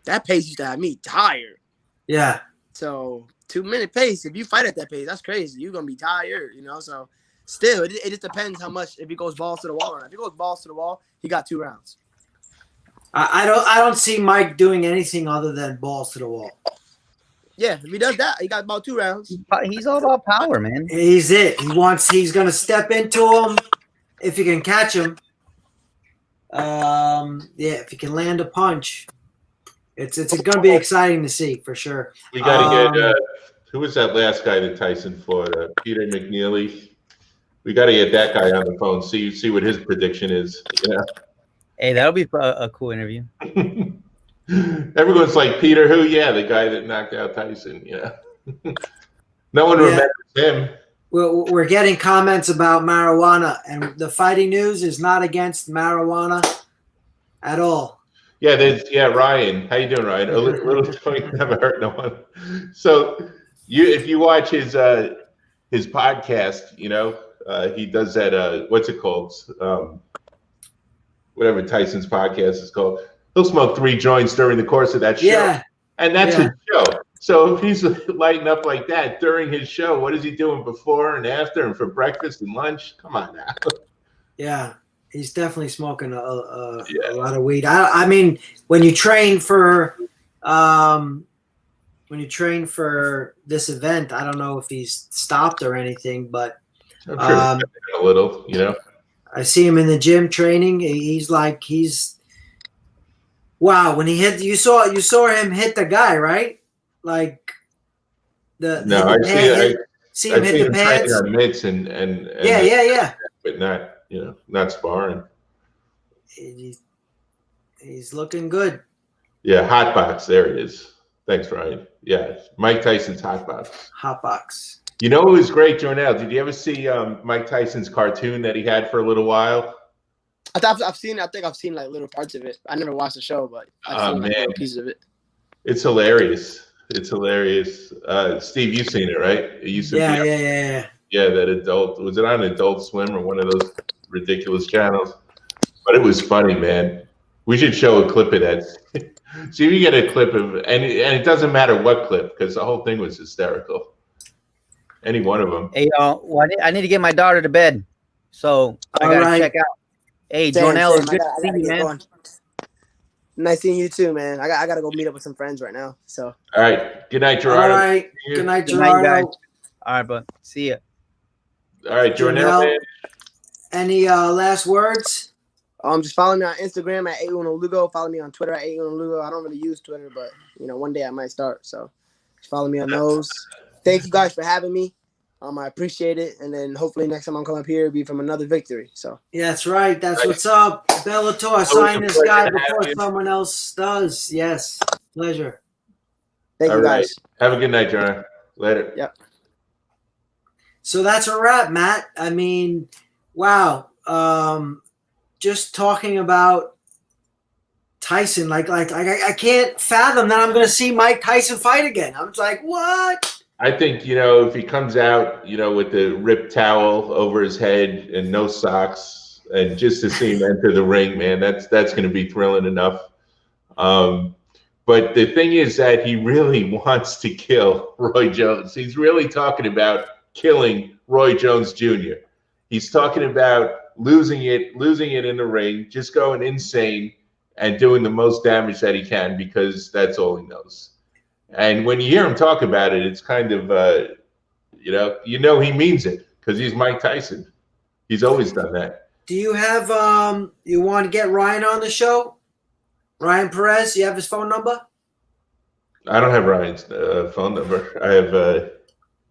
that pace used to have me tired. Yeah. So 2-minute pace, if you fight at that pace, that's crazy. You're gonna be tired, So Still, it just depends how much if he goes balls to the wall or not. If he goes balls to the wall, he got 2 rounds. I don't see Mike doing anything other than balls to the wall. Yeah, if he does that, he got about 2 rounds. He's all about power, man. He's it. He's gonna step into him if he can catch him. Yeah, if he can land a punch, it's gonna be exciting to see for sure. We got to get who was that last guy that Tyson fought? Peter McNeely. We got to get that guy on the phone. See what his prediction is. Yeah. Hey, that'll be a cool interview. Everyone's like, Peter who? Yeah, the guy that knocked out Tyson. Yeah. No one remembers him. We're getting comments about marijuana, and the Fighting News is not against marijuana at all. Yeah, Ryan. How you doing, Ryan? A little joint never hurt no one. So if you watch his podcast, he does that. What's it called? Whatever Tyson's podcast is called. He'll smoke 3 joints during the course of that show, and that's his show. So if he's lighting up like that during his show, what is he doing before and after, and for breakfast and lunch? Come on now. Yeah, he's definitely smoking a lot of weed. I mean, when you train for this event, I don't know if he's stopped or anything, but I'm sure a little, I see him in the gym training. He's wow. When he hit, you saw him hit the guy, right? Like I see him hit the pads on mitts and yeah, but not sparring. He's looking good. Yeah, hot box. There it is. Thanks, Ryan. Yeah, Mike Tyson's hot box. Hot box. You know, it was great, Jornel. Did you ever see Mike Tyson's cartoon that he had for a little while? I've seen. I think I've seen like little parts of it. I never watched the show, but I've seen like, little pieces of it. It's hilarious. It's hilarious. Steve, you've seen it, right? It used to be. Yeah, that adult. Was it on Adult Swim or one of those ridiculous channels? But it was funny, man. We should show a clip of that. See if you get a clip of, and it doesn't matter what clip, because the whole thing was hysterical. Any one of them. Hey, well, I need to get my daughter to bed, so I gotta check out. Hey, Jornel, good to see you, man. Going. Nice seeing you too, man. I gotta go meet up with some friends right now. So. All right. Good night, Gerardo. All right. Good night, Gerardo. Guys. All right, bud. See ya. All right, Jornel. Any last words? Just follow me on Instagram at A1 Lugo. Follow me on Twitter at A1 Lugo. I don't really use Twitter, but one day I might start. So just follow me on those. Thank you guys for having me. I appreciate it, and then hopefully next time I'm coming up here, it'll be from another victory. So yeah, that's right. That's what's up. Bellator, sign this guy before someone else does. Yes, pleasure. Thank you guys. Have a good night, John. Later. Yep. So that's a wrap, Matt. I mean, wow. Just talking about Tyson, like I can't fathom that I'm going to see Mike Tyson fight again. I'm just like, what? I think, if he comes out, with the ripped towel over his head and no socks, and just to see him enter the ring, man, that's going to be thrilling enough. But the thing is that he really wants to kill Roy Jones. He's really talking about killing Roy Jones Jr. He's talking about losing it in the ring, just going insane and doing the most damage that he can, because that's all he knows. And when you hear him talk about it, it's kind of, he means it, because he's Mike Tyson. He's always done that. Do you have, you want to get Ryan on the show? Ryan Perez, you have his phone number? I don't have Ryan's phone number. I have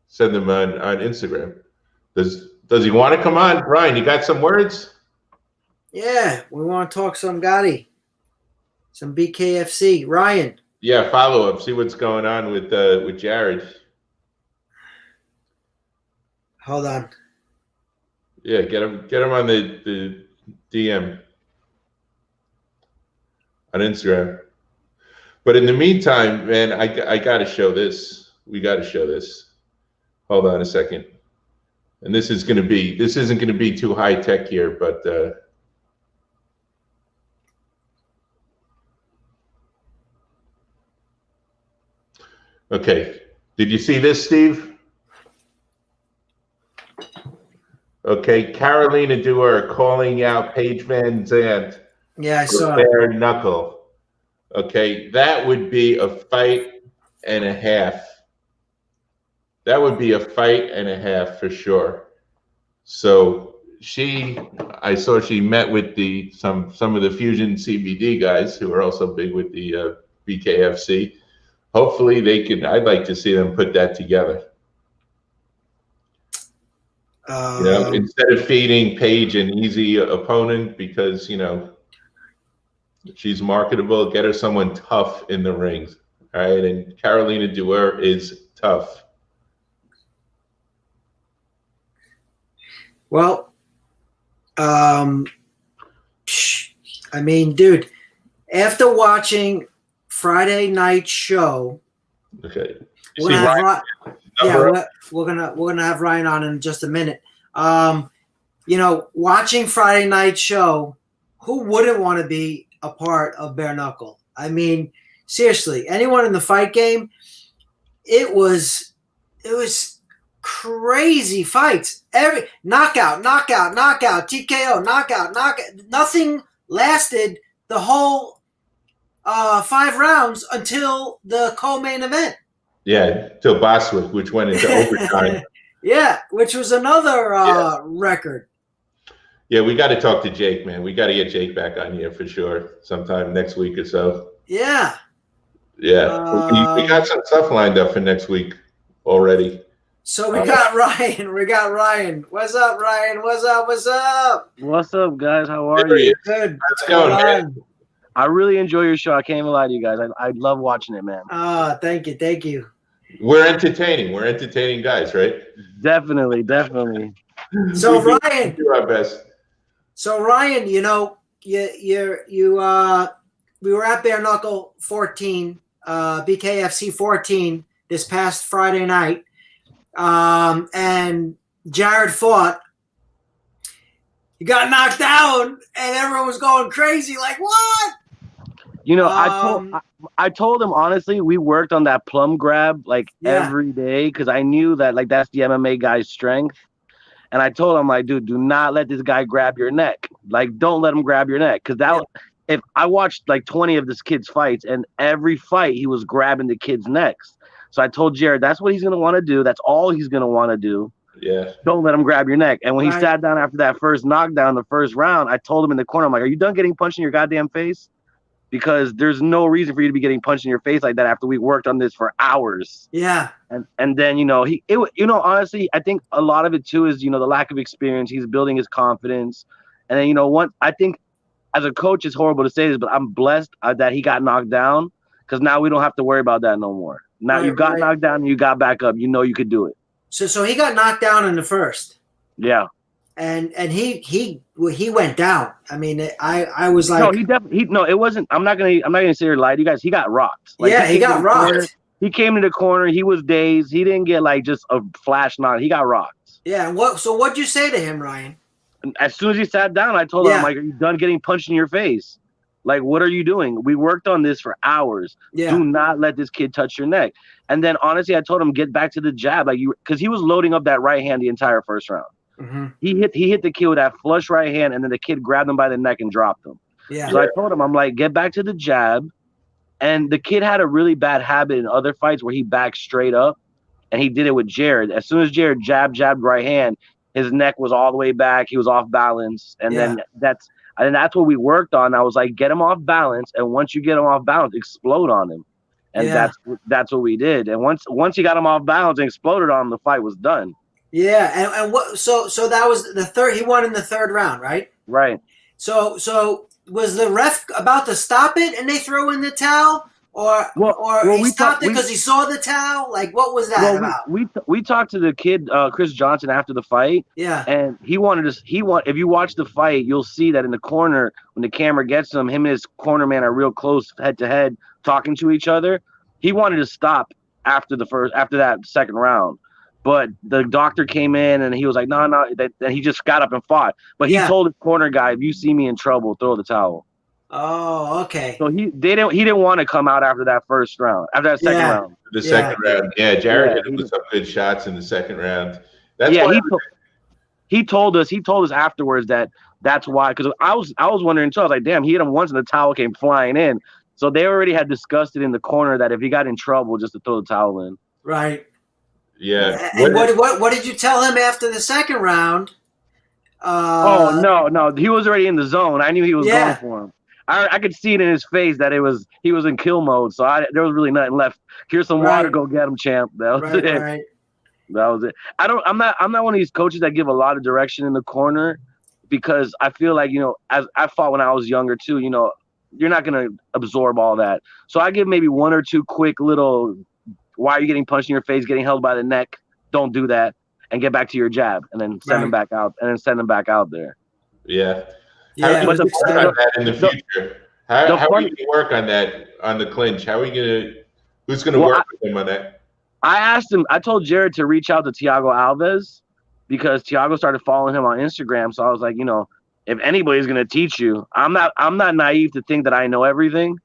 send him on Instagram. Does he want to come on? Ryan, you got some words? Yeah, we want to talk some Gotti. Some BKFC. Ryan. Yeah, follow up. See what's going on with Jared. Hold on. Yeah, get him on the DM on Instagram. But in the meantime, man, I got to show this. We got to show this. Hold on a second. And this isn't going to be too high tech here, but okay. Did you see this, Steve? Okay, Carolina Dewar calling out Paige Van Zandt Yeah, I for saw it. bare knuckle. Okay, that would be a fight and a half. That would be a fight and a half for sure. So I saw she met with some of the Fusion CBD guys who are also big with the BKFC. Hopefully they can. I'd like to see them put that together. Instead of feeding Paige an easy opponent because she's marketable, get her someone tough in the rings. All right, and Carolina Dewar is tough. Well, I mean, dude, after watching Friday night show, okay, we're gonna have we're gonna have Ryan on in just a minute. Watching Friday night show, who wouldn't want to be a part of bare knuckle? I mean, seriously, anyone in the fight game, it was crazy fights. Every knockout, TKO, knockout. Nothing lasted the whole 5 rounds until the co-main event. Yeah, till Boswick, which went into overtime. Yeah, which was another record. Yeah, we got to talk to Jake, man. We got to get Jake back on here for sure sometime next week or so. Yeah. Yeah. We got some stuff lined up for next week already. So we got Ryan. What's up, Ryan? What's up? What's up, guys? How are you? Good. How's it going, man? I really enjoy your show. I can't even lie to you guys. I love watching it, man. Thank you. We're entertaining. We're entertaining guys, right? Definitely. So Ryan, do our best. So Ryan, we were at Bare Knuckle 14, BKFC 14 this past Friday night, and Jared fought. He got knocked down, and everyone was going crazy. Like, what? I told him honestly, we worked on that plum grab every day because I knew that that's the MMA guy's strength. And I told him, dude, do not let this guy grab your neck. Don't let him grab your neck. Because if I watched 20 of this kid's fights, and every fight he was grabbing the kid's necks. So I told Jared, that's what he's going to want to do. That's all he's going to want to do. Yeah. Don't let him grab your neck. And when he sat down after that first knockdown, the first round, I told him in the corner, I'm like, are you done getting punched in your goddamn face? Because there's no reason for you to be getting punched in your face like that after we worked on this for hours. Yeah. And then, honestly, I think a lot of it too is, the lack of experience. He's building his confidence. And then, I think as a coach, it's horrible to say this, but I'm blessed that he got knocked down because now we don't have to worry about that no more. Now you got knocked down and you got back up. You could do it. So he got knocked down in the first. Yeah. And he went down. I mean, I was like, it wasn't. I'm not gonna say or lie to you guys. He got rocked. He got rocked. Corner, he came to the corner. He was dazed. He didn't get just a flash knock. He got rocked. Yeah. What'd you say to him, Ryan? As soon as he sat down, I told him, are you done getting punched in your face? What are you doing? We worked on this for hours. Yeah. Do not let this kid touch your neck. And then honestly, I told him get back to the jab, because he was loading up that right hand the entire first round. Mm-hmm. He hit the kid with that flush right hand, and then the kid grabbed him by the neck and dropped him. Yeah. So I told him, I'm like, get back to the jab. And the kid had a really bad habit in other fights where he backed straight up, and he did it with Jared. As soon as Jared jabbed right hand, his neck was all the way back. He was off balance, and then that's what we worked on. I was like, get him off balance, and once you get him off balance, explode on him. And that's what we did. And once he got him off balance and exploded on him, the fight was done. Yeah, and what? So that was the third. He won in the third round, right? Right. So was the ref about to stop it, and they throw in the towel, or he stopped it because he saw the towel? What was that about? We talked to the kid Chris Johnson after the fight. Yeah. And he wanted us. If you watch the fight, you'll see that in the corner when the camera gets him and his corner man are real close head to head talking to each other. He wanted to stop after that second round. But the doctor came in and he was like, no. Then he just got up and fought. But he told his corner guy, if you see me in trouble, throw the towel. Oh, okay. So he didn't want to come out after that first round, after that second round. The second round. Yeah, Jared hit him with some good shots in the second round. he told us afterwards that that's why, because I was wondering too. I was like, damn, he hit him once and the towel came flying in. So they already had discussed it in the corner that if he got in trouble, just to throw the towel in. Right. Yeah. And what did you tell him after the second round? No, he was already in the zone. I knew he was going for him. I could see it in his face that he was in kill mode. So there was really nothing left. Here's some water. Go get him, champ. That was it. Right. That was it. I'm not one of these coaches that give a lot of direction in the corner, because I feel like, as I fought when I was younger too, you're not going to absorb all that. So I give maybe one or two quick little, why are you getting punched in your face, getting held by the neck? Don't do that. And get back to your jab, and then send them back out, there. Yeah. Yeah. How do you work on that in the future? How are you going to work on that on the clinch? How are you going to? Who's going to work with him on that? I asked him. I told Jared to reach out to Thiago Alves, because Thiago started following him on Instagram. So I was like, if anybody's going to teach you, I'm not naive to think that I know everything.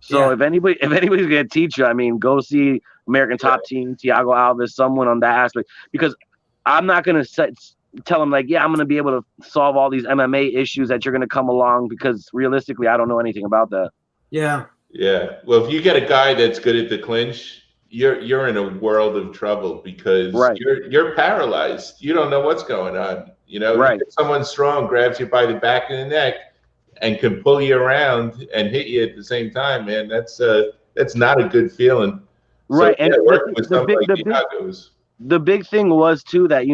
So if anybody's going to teach you, I mean, go see American Top Team, Thiago Alves, someone on that aspect, because I'm not going to tell him like, I'm going to be able to solve all these MMA issues that you're going to come along, because realistically, I don't know anything about that. Yeah. Yeah. Well, if you get a guy that's good at the clinch, you're in a world of trouble, because you're paralyzed. You don't know what's going on. If someone strong grabs you by the back of the neck and can pull you around and hit you at the same time, man, that's not a good feeling. Right. So, and working with somebody like Thiago's. The big thing was too that,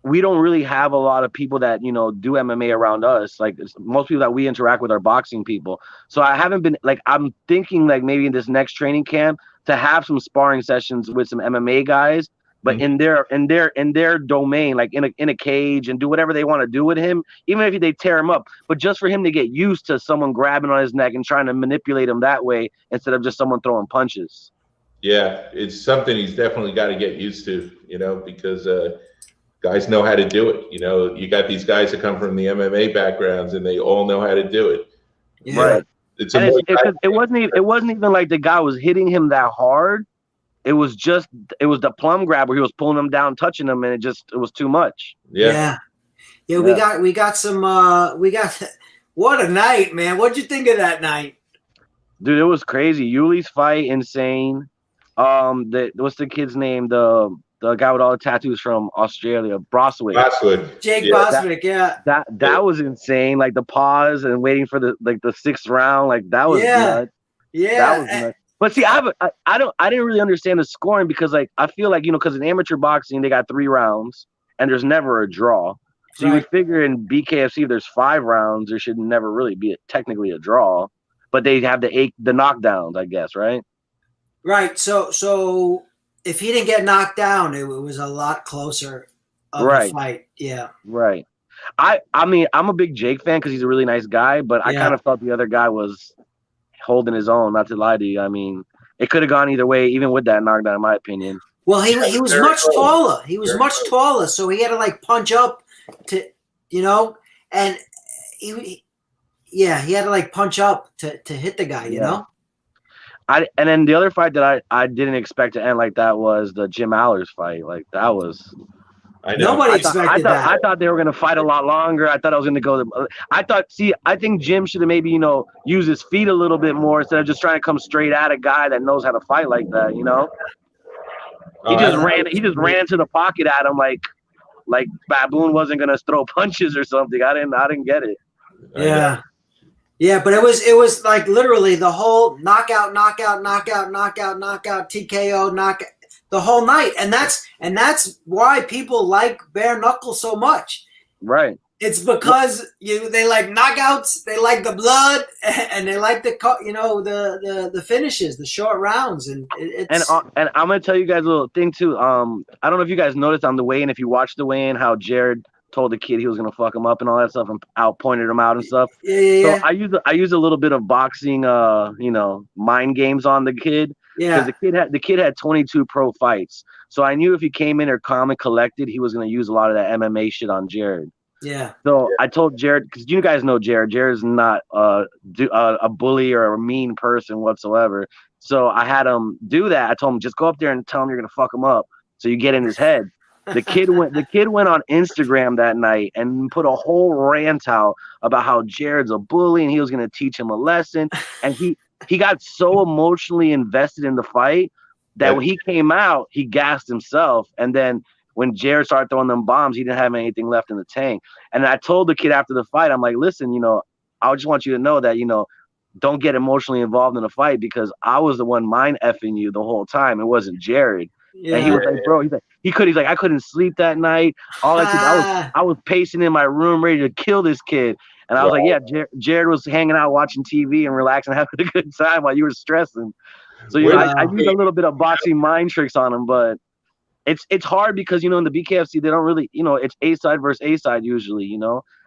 we don't really have a lot of people that, do MMA around us. Like, most people that we interact with are boxing people. So I haven't been I'm thinking like maybe in this next training camp to have some sparring sessions with some MMA guys, but in their domain, like in a cage, and do whatever they want to do with him, even if they tear him up, but just for him to get used to someone grabbing on his neck and trying to manipulate him that way, instead of just someone throwing punches. Yeah, it's something he's definitely got to get used to, because guys know how to do it. You got these guys that come from the MMA backgrounds, and they all know how to do it. Yeah. Right. It wasn't even like the guy was hitting him that hard. It was the plum grab where he was pulling him down, touching him, and it was too much. Yeah. We got some. What a night, man! What'd you think of that night? Dude, it was crazy. Yuli's fight, insane. What's the kid's name? The guy with all the tattoos from Australia, Broswick. Jake Boswick, That was insane. Like the pause and waiting for the sixth round, like that was nuts. Yeah, that was nuts. But see, I didn't really understand the scoring, because like I feel like, because in amateur boxing they got 3 rounds and there's never a draw. So you would figure in BKFC if there's 5 rounds, there should never really be technically a draw. But they have the knockdowns, I guess, right? Right. So if he didn't get knocked down, it was a lot closer of a fight. Yeah. Right. I mean, I'm a big Jake fan because he's a really nice guy, but I kind of thought the other guy was holding his own, not to lie to you. I mean, it could have gone either way, even with that knockdown, in my opinion. Well, he was much taller. He was much taller, so he had to punch up to, and he had to punch up to hit the guy, you know. And then the other fight that I didn't expect to end like that was the Jim Allers fight. Like that was. Nobody expected that. I thought they were going to fight a lot longer. I thought I was going to go. I think Jim should have maybe, used his feet a little bit more instead of just trying to come straight at a guy that knows how to fight like that, He just ran into the pocket at him like Baboon wasn't going to throw punches or something. I didn't get it. Yeah. Yeah, but it was like literally the whole knockout, TKO, knockout, the whole night, and that's why people like bare knuckle so much. Right. It's because they like knockouts, they like the blood, and they like the finishes, the short rounds, and I'm gonna tell you guys a little thing too. I don't know if you guys noticed on the weigh-in, if you watched the weigh-in, how Jared told the kid he was gonna fuck him up and all that stuff, and pointed him out and stuff. Yeah. So I use a little bit of boxing, mind games on the kid. Yeah. Because the kid had 22 pro fights, so I knew if he came in there calm and collected, he was gonna use a lot of that MMA shit on Jared. Yeah. So I told Jared, because you guys know Jared. Jared's not a bully or a mean person whatsoever. So I had him do that. I told him, just go up there and tell him you're gonna fuck him up. So you get in his head. The kid went on Instagram that night and put a whole rant out about how Jared's a bully and he was going to teach him a lesson. And he got so emotionally invested in the fight that when he came out, he gassed himself. And then when Jared started throwing them bombs, he didn't have anything left in the tank. And I told the kid after the fight, I'm like, listen, I just want you to know that, don't get emotionally involved in a fight because I was the one mind effing you the whole time. It wasn't Jared. Yeah. And he was like, bro, he's like, I couldn't sleep that night. I was pacing in my room ready to kill this kid. And I was like, yeah, Jared was hanging out watching TV and relaxing, having a good time while you were stressing. So I used a little bit of boxing mind tricks on him, but it's hard because in the BKFC they don't really it's A side versus A side usually.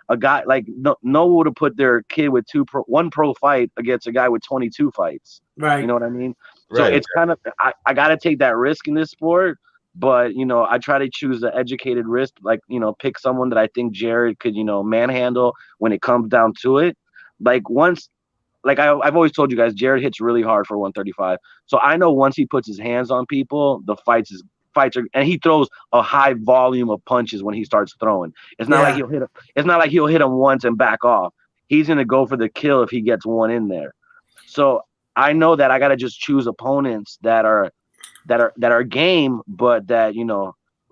A guy like no one would have put their kid with one pro fight against a guy with 22 fights. Right. You know what I mean? So it's kind of I got to take that risk in this sport, but I try to choose the educated risk, like pick someone that I think Jared could manhandle when it comes down to it. Like I've always told you guys, Jared hits really hard for 135. So I know once he puts his hands on people, the fights are, and he throws a high volume of punches when he starts throwing. It's not like he'll hit him. It's not like he'll hit him once and back off. He's gonna go for the kill if he gets one in there. So I know that I gotta just choose opponents that are game, but that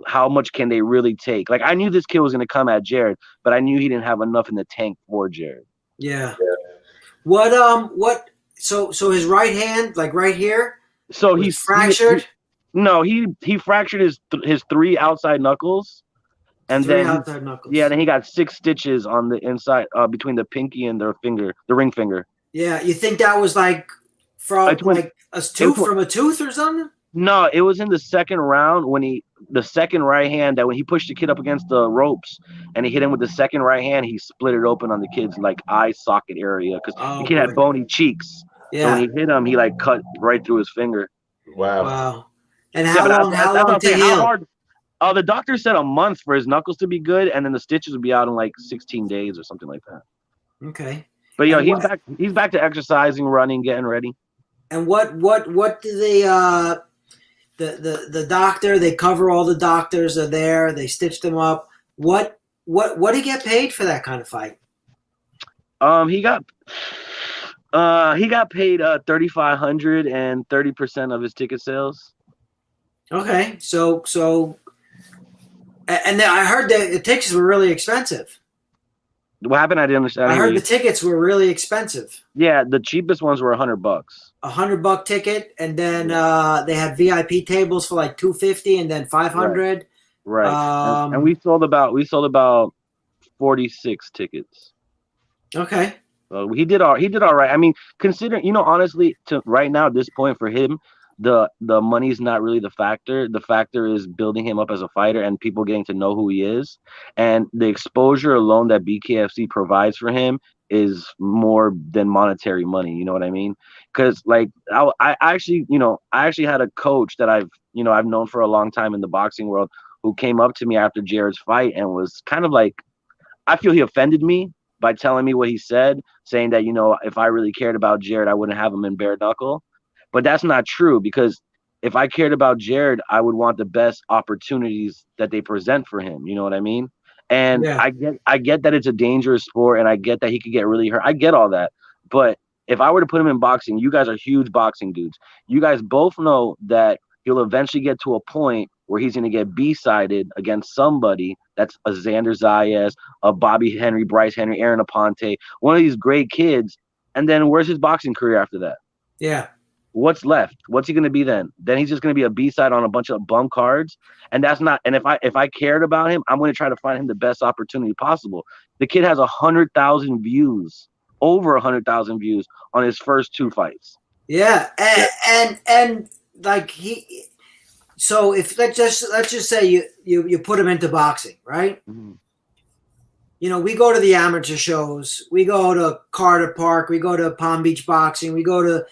how much can they really take? Like I knew this kid was gonna come at Jared, but I knew he didn't have enough in the tank for Jared. Yeah. What so his right hand, like right here, so he's fractured? No, he fractured his 3 outside knuckles, and then outside knuckles. Yeah, then he got 6 stitches on the inside between the pinky and the ring finger. Yeah, you think that was like from a tooth or something? No, it was in the second round when the second right hand that when he pushed the kid up against the ropes and he hit him with the second right hand, he split it open on the kid's like eye socket area because the kid had bony cheeks. Yeah. So when he hit him, he like cut right through his finger. Wow. And how long to heal? How hard? The doctor said a month for his knuckles to be good, and then the stitches would be out in like 16 days or something like that. Okay. But he's back to exercising, running, getting ready. And what do they the doctor, they cover all the doctors are there, they stitch them up. What did he get paid for that kind of fight? He got paid $3,500 and 30% of his ticket sales. Okay, so and then I heard that the tickets were really expensive. What happened? I didn't understand. I heard the tickets were really expensive. Yeah, the cheapest ones were $100. $100 ticket, and then they had VIP tables for like $250, and then $500. Right. And we sold about 46 tickets. Okay. He did all right. I mean, considering honestly, to right now at this point for him, the money is not really the factor. The factor is building him up as a fighter and people getting to know who he is, and the exposure alone that BKFC provides for him is more than monetary money. You know what I mean? Because like I actually had a coach that I've known for a long time in the boxing world who came up to me after Jared's fight and was kind of like, I feel he offended me by telling me what he said, saying that if I really cared about Jared, I wouldn't have him in bare knuckle. But that's not true, because if I cared about Jared, I would want the best opportunities that they present for him. You know what I mean? And I get that it's a dangerous sport, and I get that he could get really hurt. I get all that. But if I were to put him in boxing, you guys are huge boxing dudes. You guys both know that he'll eventually get to a point where he's going to get B-sided against somebody that's a Xander Zayas, a Bobby Henry, Bryce Henry, Aaron Aponte, one of these great kids. And then where's his boxing career after that? Yeah. What's left? What's he going to be then? Then he's just going to be a B-side on a bunch of bum cards. And that's not, and if I cared about him, I'm going to try to find him the best opportunity possible. The kid has 100,000 views, over 100,000 views on his first 2 fights. Yeah. And like so if let's just say you put him into boxing, right? Mm-hmm. We go to the amateur shows, we go to Carter Park, we go to Palm Beach Boxing, we go to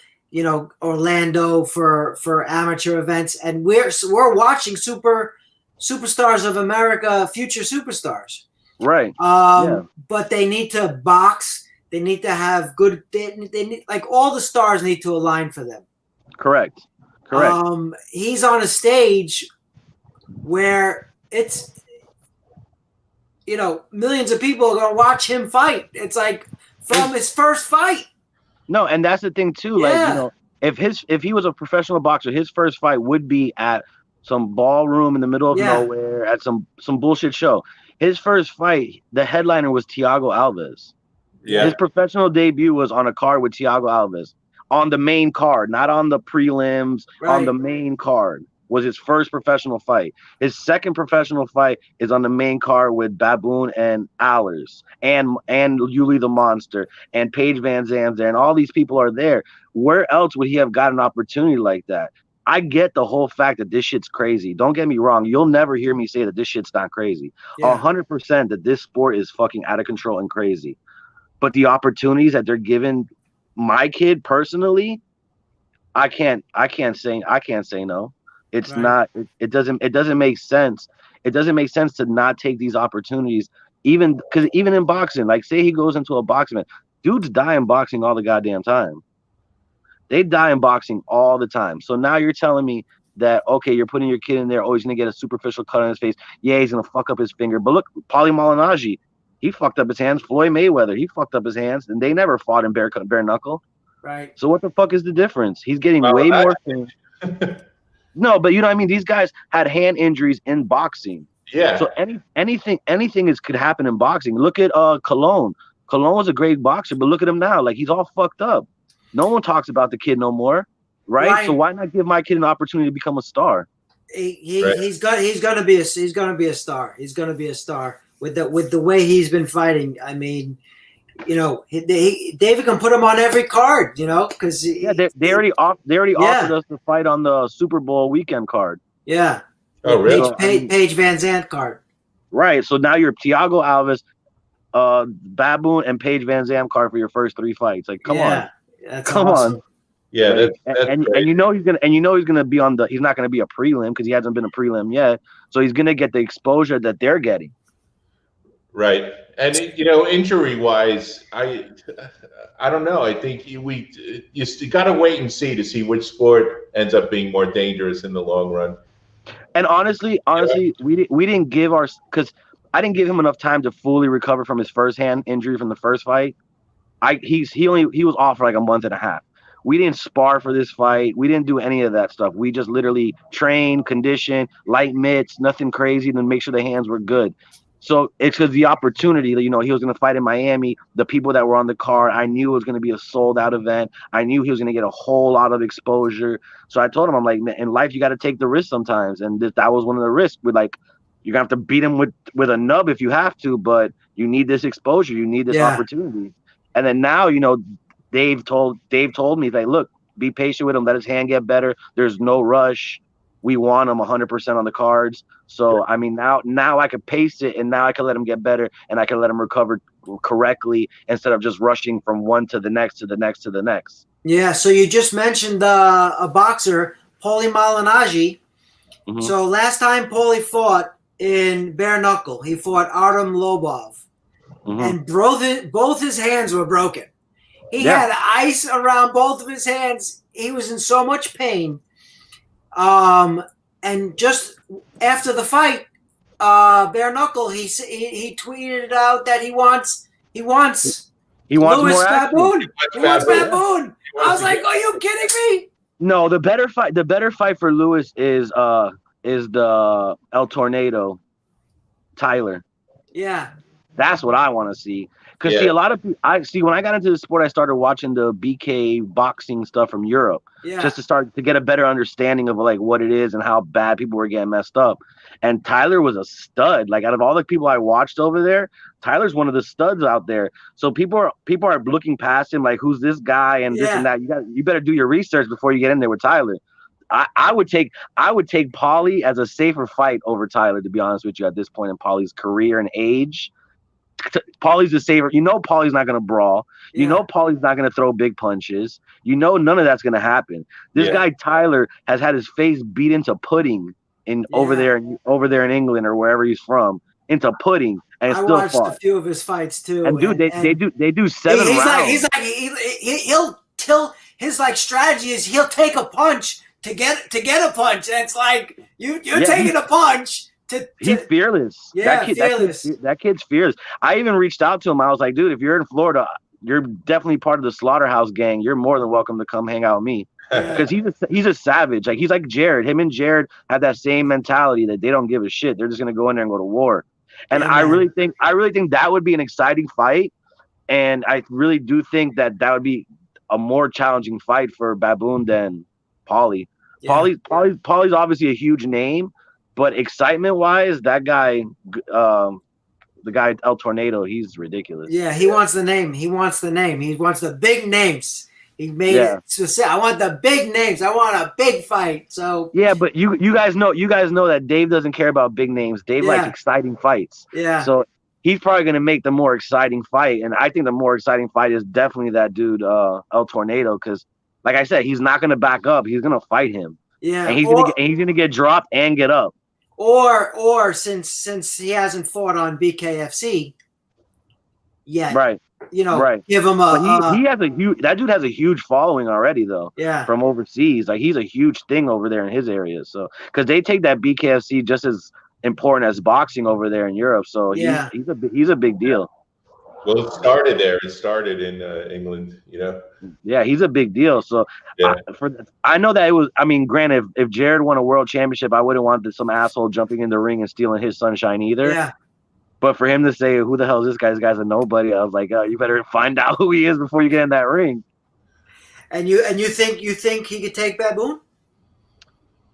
Orlando for amateur events, and we're watching superstars of America, future superstars. Right. But they need to box. They need to have good. They need, like, all the stars need to align for them. Correct. He's on a stage where it's, millions of people are gonna watch him fight. It's like from his first fight. No, and that's the thing too. Yeah. Like, if he was a professional boxer, his first fight would be at some ballroom in the middle of nowhere at some bullshit show. His first fight, the headliner was Thiago Alves. Yeah. His professional debut was on a card with Thiago Alves on the main card, not on the prelims. Right. On the main card was his first professional fight. His second professional fight is on the main card with Baboon and Allers and Yuli the Monster and Paige Van Zandt there, and all these people are there. Where else would he have got an opportunity like that? I get the whole fact that this shit's crazy. Don't get me wrong. You'll never hear me say that this shit's not crazy. 100% that this sport is fucking out of control and crazy. But the opportunities that they're giving my kid personally, I can't say no. It's not. It doesn't make sense. It doesn't make sense to not take these opportunities. Even in boxing, like say he goes into a boxing match, dudes die in boxing all the goddamn time. They die in boxing all the time. So now you're telling me that, okay, you're putting your kid in there, oh, he's going to get a superficial cut on his face. Yeah, he's going to fuck up his finger. But look, Paulie Malignaggi, he fucked up his hands. Floyd Mayweather, he fucked up his hands, and they never fought in bare knuckle. Right. So what the fuck is the difference? He's getting way more things. No, but you know what I mean? These guys had hand injuries in boxing. Yeah. So anything could happen in boxing. Look at Colon. Colon was a great boxer, but look at him now. Like, he's all fucked up. No one talks about the kid no more, right? So why not give my kid an opportunity to become a star? He's gonna be a star. He's gonna be a star with the way he's been fighting. I mean, David can put him on every card, because they already offered us to fight on the Super Bowl weekend card. Yeah. Oh, really? Paige Van Zandt card. Right. So now you're Thiago Alves, Baboon, and Paige Van Zandt card for your first 3 fights. Like, come on. That's Come awesome. on. Yeah, that's and he's gonna be on he's not gonna be a prelim because he hasn't been a prelim yet. So he's gonna get the exposure that they're getting. Right. And injury wise, I don't know. I think you got to wait and see which sport ends up being more dangerous in the long run. And honestly, we didn't give because I didn't give him enough time to fully recover from his first hand injury from the first fight. He was off for like a month and a half. We didn't spar for this fight. We didn't do any of that stuff. We just literally trained, conditioned, light mitts, nothing crazy, to make sure the hands were good. So it's because the opportunity, he was going to fight in Miami. The people that were on the card, I knew it was going to be a sold out event. I knew he was going to get a whole lot of exposure. So I told him, I'm like, in life, you got to take the risk sometimes. And that was one of the risks. You're going to have to beat him with a nub if you have to, but you need this exposure. You need this opportunity. And then now, Dave told me, like, look, be patient with him. Let his hand get better. There's no rush. We want him 100% on the cards. So, I mean, now I can pace it, and now I can let him get better, and I can let him recover correctly instead of just rushing from one to the next to the next to the next. Yeah, so you just mentioned a boxer, Paulie Malignaggi. Mm-hmm. So last time Paulie fought in bare knuckle, he fought Artem Lobov. Mm-hmm. And both his hands were broken. He had ice around both of his hands. He was in so much pain. And just after the fight, bare knuckle, he tweeted out that he wants Louis more Baboon. He wants Baboon. I was like, are you kidding me? No, the better fight for Louis is the El Tornado, Tyler. Yeah. That's what I want to see. Because see, a lot of people, when I got into the sport, I started watching the BK boxing stuff from Europe, just to start to get a better understanding of like what it is and how bad people were getting messed up. And Tyler was a stud. Like, out of all the people I watched over there, Tyler's one of the studs out there. So people are looking past him like, who's this guy and this and that. You better do your research before you get in there with Tyler. I would take Paulie as a safer fight over Tyler, to be honest with you, at this point in Paulie's career and age. Paulie's a saver. Paulie's not going to brawl. Paulie's not going to throw big punches. None of that's going to happen. This guy Tyler has had his face beat into pudding over there in England or wherever he's from, into pudding, and I still watched fought. A few of his fights too. And dude, they do 7 rounds. He'll his like strategy is he'll take a punch to get a punch, and it's like you're taking a punch He's fearless. Yeah, fearless. That kid's fearless. I even reached out to him. I was like, dude, if you're in Florida, you're definitely part of the Slaughterhouse gang. You're more than welcome to come hang out with me. Because he's a savage. Like he's like Jared. Him and Jared have that same mentality that they don't give a shit. They're just gonna go in there and go to war. And I really think that would be an exciting fight. And I really do think that would be a more challenging fight for Baboon than Paulie. Yeah. Paulie's obviously a huge name, but excitement wise, that guy, the guy El Tornado, he's ridiculous. Yeah, he wants the name. He wants the big names. He made it to say, I want the big names. I want a big fight. So yeah, but you guys know that Dave doesn't care about big names. Dave likes exciting fights. Yeah. So he's probably gonna make the more exciting fight, and I think the more exciting fight is definitely that dude El Tornado, because like I said, he's not gonna back up. He's gonna fight him. Yeah, and he's gonna get dropped and get up. Or since he hasn't fought on BKFC yet, right? You know, give him a. He has that dude has a huge following already, though. Yeah, from overseas, like he's a huge thing over there in his area. So because they take that BKFC just as important as boxing over there in Europe. So he's a big deal. Well, it started there. It started in England, you know. Yeah, he's a big deal. So I know that it was. I mean, granted, if Jared won a world championship, I wouldn't want some asshole jumping in the ring and stealing his sunshine either. Yeah. But for him to say, "Who the hell is this guy? This guy's a nobody," I was like, "You better find out who he is before you get in that ring." And you think he could take Baboon?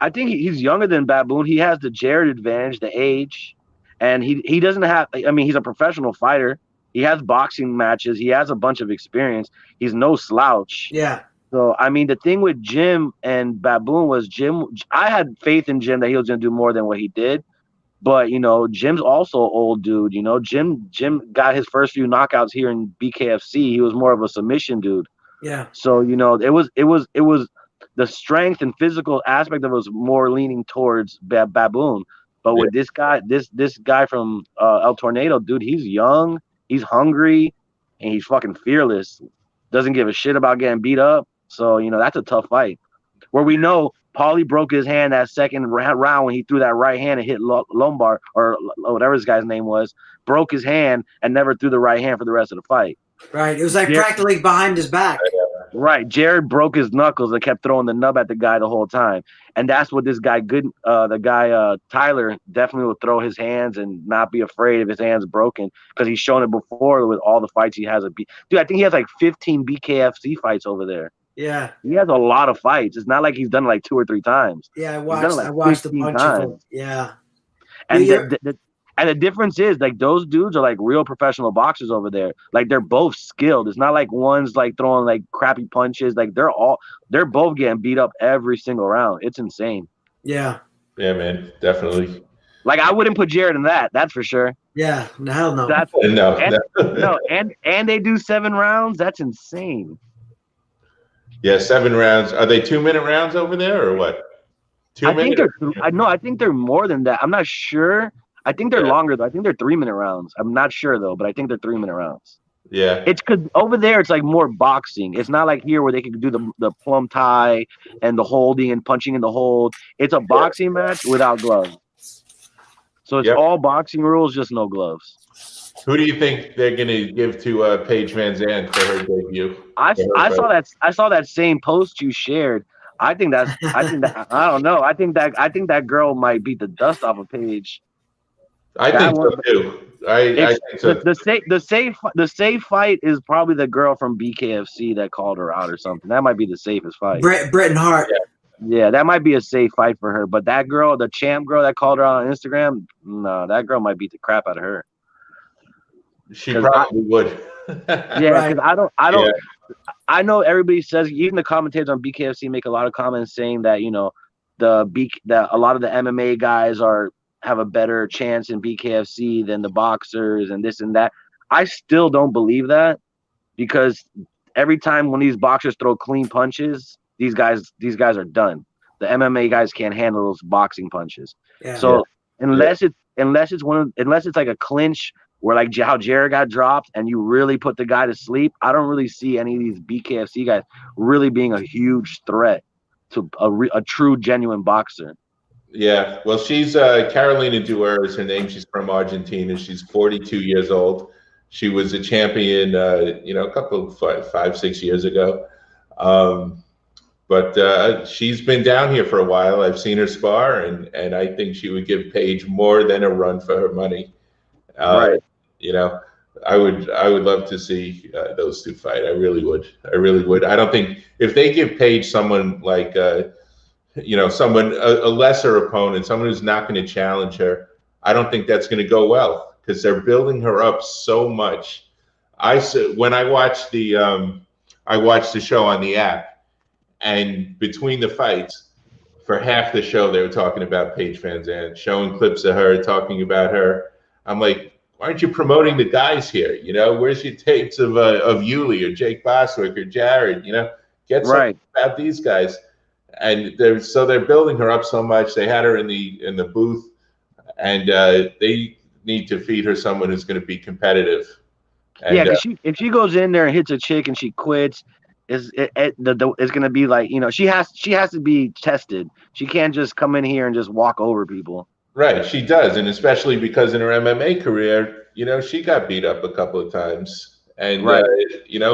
I think he's younger than Baboon. He has the Jared advantage, the age, and he doesn't have. I mean, he's a professional fighter. He has boxing matches. He has a bunch of experience. He's no slouch. Yeah. So, I mean, the thing with Jim and Baboon was I had faith in Jim that he was going to do more than what he did. But, you know, Jim's also an old dude. You know, Jim got his first few knockouts here in BKFC. He was more of a submission dude. Yeah. So, you know, it was the strength and physical aspect of it was more leaning towards Baboon. But with this guy, this guy from El Tornado, dude, he's young. He's hungry, and he's fucking fearless. Doesn't give a shit about getting beat up. So, you know, that's a tough fight. Where we know Paulie broke his hand that second round when he threw that right hand and hit Lombard, or whatever this guy's name was, broke his hand and never threw the right hand for the rest of the fight. Right. It was like practically behind his back. Right. Jared broke his knuckles and kept throwing the nub at the guy the whole time. And that's what this guy, Tyler, definitely will throw his hands and not be afraid if his hand's broken, because he's shown it before with all the fights he has. Dude, I think he has like 15 BKFC fights over there. Yeah. He has a lot of fights. It's not like he's done it like 2 or 3 times. Yeah, I watched a bunch of them. Yeah. And the difference is, like, those dudes are like real professional boxers over there. Like, they're both skilled. It's not like one's like throwing like crappy punches. Like, they're both getting beat up every single round. It's insane. Yeah. Yeah, man, definitely. Like, I wouldn't put Jared in that. That's for sure. Yeah, hell no. And they do 7 rounds. That's insane. Yeah, 7 rounds. Are they 2-minute rounds over there or what? 2 minutes? I think they're more than that. I'm not sure. I think they're longer though. I think they're 3-minute rounds. I'm not sure though, but I think they're 3-minute rounds. Yeah. It's because over there it's like more boxing. It's not like here where they can do the plum tie and the holding and punching in the hold. It's a boxing match without gloves. So it's all boxing rules, just no gloves. Who do you think they're gonna give to Paige Van Zandt for her debut? I saw that same post you shared. I think that I don't know. I think that girl might beat the dust off of Paige. I think so too. I think so. The safe fight is probably the girl from BKFC that called her out or something. That might be the safest fight. Bretton Hart. Yeah, that might be a safe fight for her. But that girl, the champ girl that called her out on Instagram, no, that girl might beat the crap out of her. She probably would. Yeah, because I don't. I know everybody says, even the commentators on BKFC make a lot of comments saying that, you know, that a lot of the MMA guys have a better chance in BKFC than the boxers and this and that. I still don't believe that, because every time when these boxers throw clean punches, these guys are done. The MMA guys can't handle those boxing punches. Yeah. So unless it's like a clinch where like how Jared got dropped and you really put the guy to sleep, I don't really see any of these BKFC guys really being a huge threat to a true genuine boxer. Yeah, well, she's Carolina Duer is her name. She's from Argentina. She's 42 years old. She was a champion, a couple of 5, 6 years ago. Um, but she's been down here for a while. I've seen her spar, and I think she would give Paige more than a run for her money. Uh, Right. you know, I would love to see those two fight. I really would. I really would. I don't think if they give Paige someone like someone a lesser opponent, someone who's not going to challenge her, I don't think that's going to go well because they're building her up so much. When I watched the show on the app, and between the fights, for half the show they were talking about Paige Van Zandt, showing clips of her, talking about her. I'm like, why aren't you promoting the guys here? Where's your tapes of Yuli or Jake Boswick or Jared? Get something Right. about these guys. And they're building her up so much. They had her in the booth, and they need to feed her someone who's going to be competitive. Yeah, And because if she goes in there and hits a chick and she quits, it's gonna be like, she has to be tested. She can't just come in here and just walk over people. right, she does, and especially because in her MMA career, she got beat up a couple of times, and Right.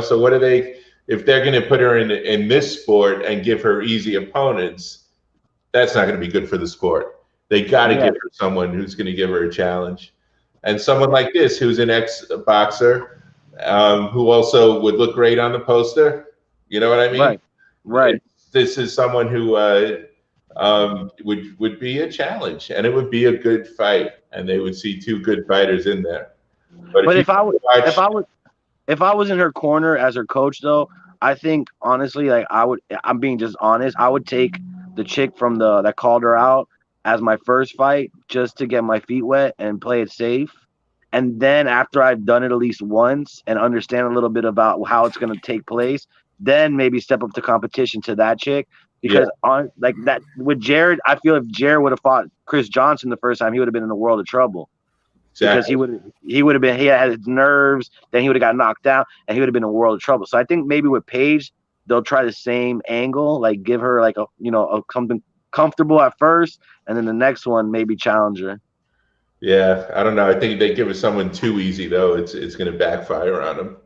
so what are they? If they're going to put her in this sport and give her easy opponents, that's not going to be good for the sport. They got to Yeah. give her someone who's going to give her a challenge, and someone like this who's an ex-boxer, who also would look great on the poster. You know what I mean? Right. Right. This is someone who would be a challenge, and it would be a good fight, and they would see two good fighters in there. But if I watch, was in her corner as her coach, though, I think honestly, like I'm being just honest, I would take the chick from that called her out as my first fight just to get my feet wet and play it safe. And then after I've done it at least once and understand a little bit about how it's going to take place, then maybe step up to competition to that chick. Because on like that with Jared, I feel if Jared would have fought Chris Johnson the first time, he would have been in a world of trouble. Because he would have been, he had his nerves, then he would have got knocked out, and he would have been in a world of trouble. So I think maybe with Paige, they'll try the same angle, like give her like a something comfortable at first, and then the next one maybe challenge her. Yeah, I don't know. I think they give it someone too easy though. It's going to backfire on them.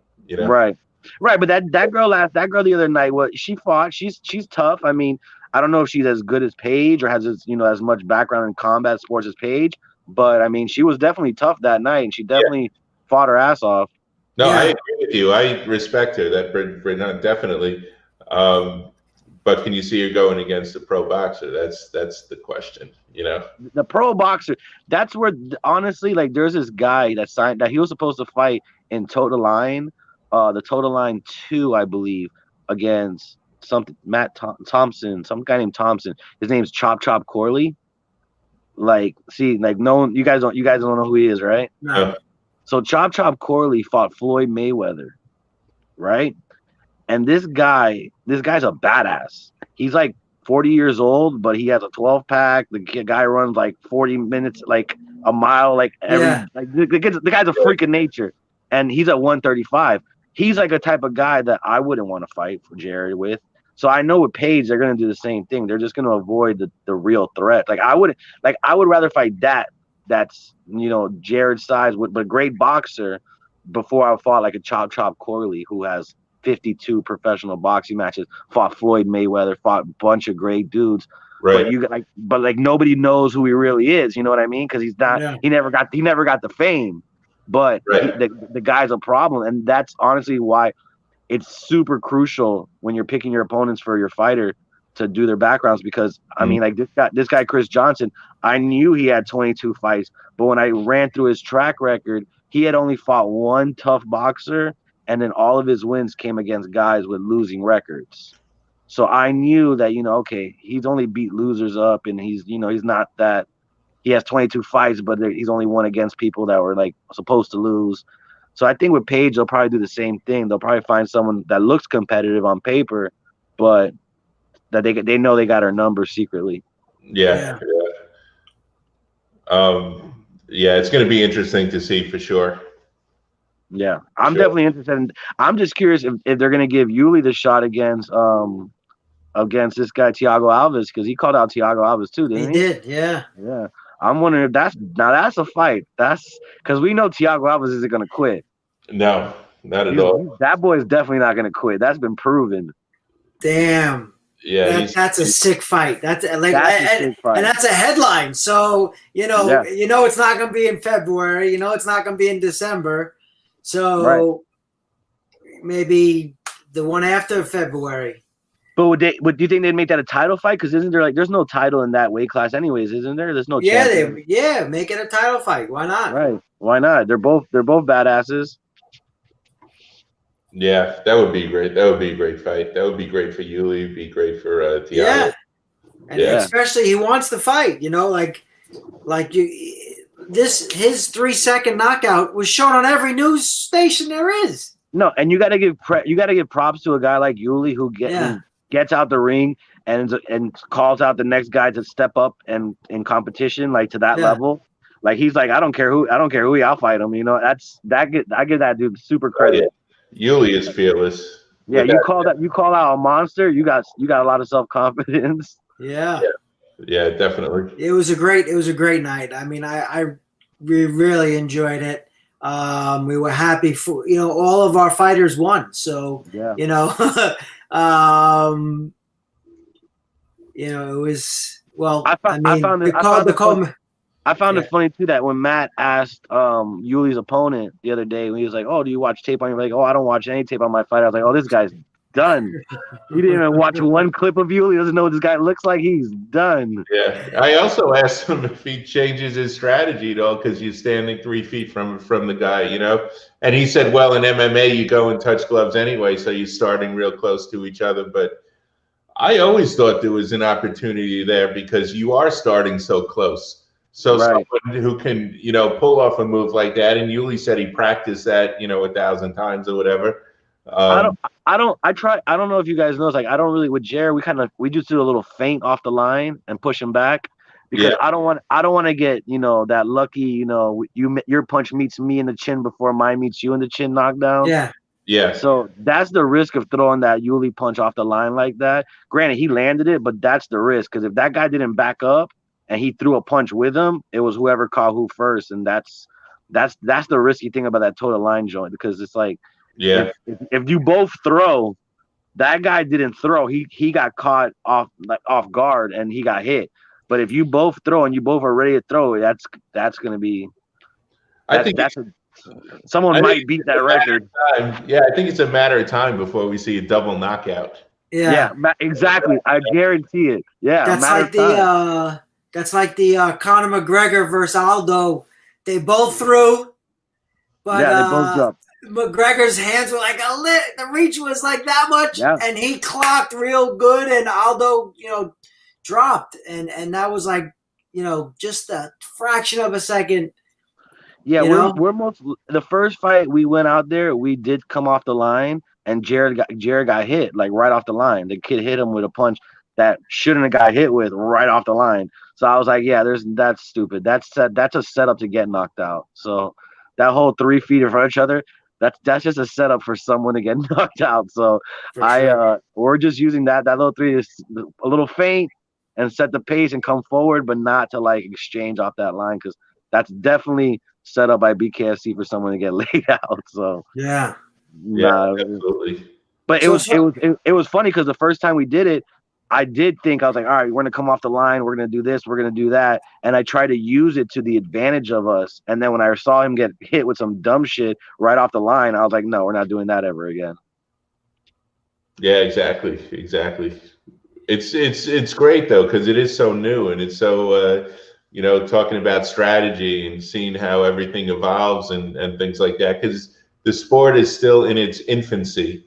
Right. But that girl the other night, she fought. She's tough. I mean, I don't know if she's as good as Paige or has as much background in combat sports as Paige, but I mean, she was definitely tough that night, and she definitely fought her ass off. No, I agree with you. I respect her. That Brennan definitely. But can you see her going against a pro boxer? That's the question. The pro boxer. That's where honestly, like, there's this guy that signed that he was supposed to fight in Total Line, the Total Line 2, I believe, against Thompson, some guy named Thompson. His name's Chop Corley. Like, see, like, no, you guys don't know who he is, right? No. So Chop Corley fought Floyd Mayweather, right? And this guy's a badass. He's like 40 years old, but he has a 12-pack. The guy runs like 40 minutes, like a mile, like like the guy's a freak of nature, and he's at 135. He's like a type of guy that I wouldn't want to fight for Jared with. So I know with Paige, they're gonna do the same thing. They're just gonna avoid the real threat. I would rather fight that's Jared's size but a great boxer before I fought like a Chop Corley who has 52 professional boxing matches, fought Floyd Mayweather, fought a bunch of great dudes. Right. But nobody knows who he really is. You know what I mean? Because he's not. Yeah. He never got the fame. But the guy's a problem, and that's honestly why it's super crucial when you're picking your opponents for your fighter to do their backgrounds. Because I mean, like this guy Chris Johnson, I knew he had 22 fights, but when I ran through his track record, he had only fought one tough boxer. And then all of his wins came against guys with losing records. So I knew that, okay, he's only beat losers up, and he's not that. He has 22 fights, but he's only won against people that were like supposed to lose. So I think with Paige, they'll probably do the same thing. They'll probably find someone that looks competitive on paper, but that they know they got her number secretly. Yeah. It's going to be interesting to see for sure. Yeah, I'm definitely interested in. I'm just curious if they're going to give Yuli the shot against against this guy Thiago Alves because he called out Thiago Alves too, didn't he? did, yeah. Yeah. I'm wondering if that's a fight. That's because we know Thiago Alves isn't gonna quit. No, not at all. That boy is definitely not gonna quit. That's been proven. Damn. Yeah, That's a sick fight. That's like, That's a sick fight. and that's a headline. So Yeah. it's not going to be in February. It's not going to be in December. So Right. maybe the one after February. But would do you think they'd make that a title fight? Because isn't there there's no title in that weight class anyways, isn't there? There's no champion. Make it a title fight. Why not? Right. Why not? They're both badasses. Yeah, that would be great. That would be a great fight. That would be great for Yuli. It'd be great for Thiago. Yeah. And Yeah. especially he wants the fight, his 3-second knockout was shown on every news station there is. No, and you got to give props to a guy like Yuli who gets out the ring and calls out the next guy to step up and in competition to that level. Like he's like, I don't care who I'll fight him. I give that dude super credit. Yeah. Yuli is fearless. Yeah, you call out a monster. You got a lot of self-confidence. Yeah. Yeah, definitely. It was a great night. I mean, we really enjoyed it. We were happy for all of our fighters won. So yeah. it was I found it funny too that when Matt asked Yuli's opponent the other day when he was like, "Oh, do you watch tape on?" You're like, "Oh, I don't watch any tape on my fighter." I was like, "Oh, this guy's done. He didn't even watch one clip of Yuli. He doesn't know what this guy looks like. He's done." Yeah, I also asked him if he changes his strategy at all because you're standing 3 feet from the guy, And he said, "Well, in MMA, you go and touch gloves anyway, so you're starting real close to each other." But I always thought there was an opportunity there because you are starting so close. So right. Someone who can, pull off a move like that, and Yuli said he practiced that, 1,000 times or whatever. I don't know if you guys know. It's like I don't really with Jared. We just do a little feint off the line and push him back because I don't want to get that lucky your punch meets me in the chin before mine meets you in the chin knockdown. Yeah. Yeah. So that's the risk of throwing that Yuli punch off the line like that. Granted, he landed it, but that's the risk because if that guy didn't back up and he threw a punch with him, it was whoever caught who first, and that's the risky thing about that total line joint because it's like. Yeah. If you both throw, that guy didn't throw. He got caught off guard and he got hit. But if you both throw and you both are ready to throw, that's going to be. Someone might beat that record. Yeah, I think it's a matter of time before we see a double knockout. Yeah, exactly. I guarantee it. Yeah, that's like the Conor McGregor versus Aldo. They both threw, but they both dropped. McGregor's hands were like the reach was like that much, and he clocked real good, and Aldo, dropped, and that was like, just a fraction of a second. Yeah, we're most the first fight we went out there, we did come off the line, and Jared got hit like right off the line. The kid hit him with a punch that shouldn't have got hit with right off the line. So I was like, yeah, that's stupid. That's a setup to get knocked out. So that whole 3 feet in front of each other. That's just a setup for someone to get knocked out. So we're just using that little 3 is a little feint and set the pace and come forward, but not to exchange off that line because that's definitely set up by BKFC for someone to get laid out. So absolutely. But it was funny because the first time we did it, I did think, I was like, all right, we're going to come off the line. We're going to do this. We're going to do that. And I tried to use it to the advantage of us. And then when I saw him get hit with some dumb shit right off the line, I was like, no, we're not doing that ever again. Yeah, exactly. It's great, though, because it is so new and it's so, talking about strategy and seeing how everything evolves and things like that, because the sport is still in its infancy.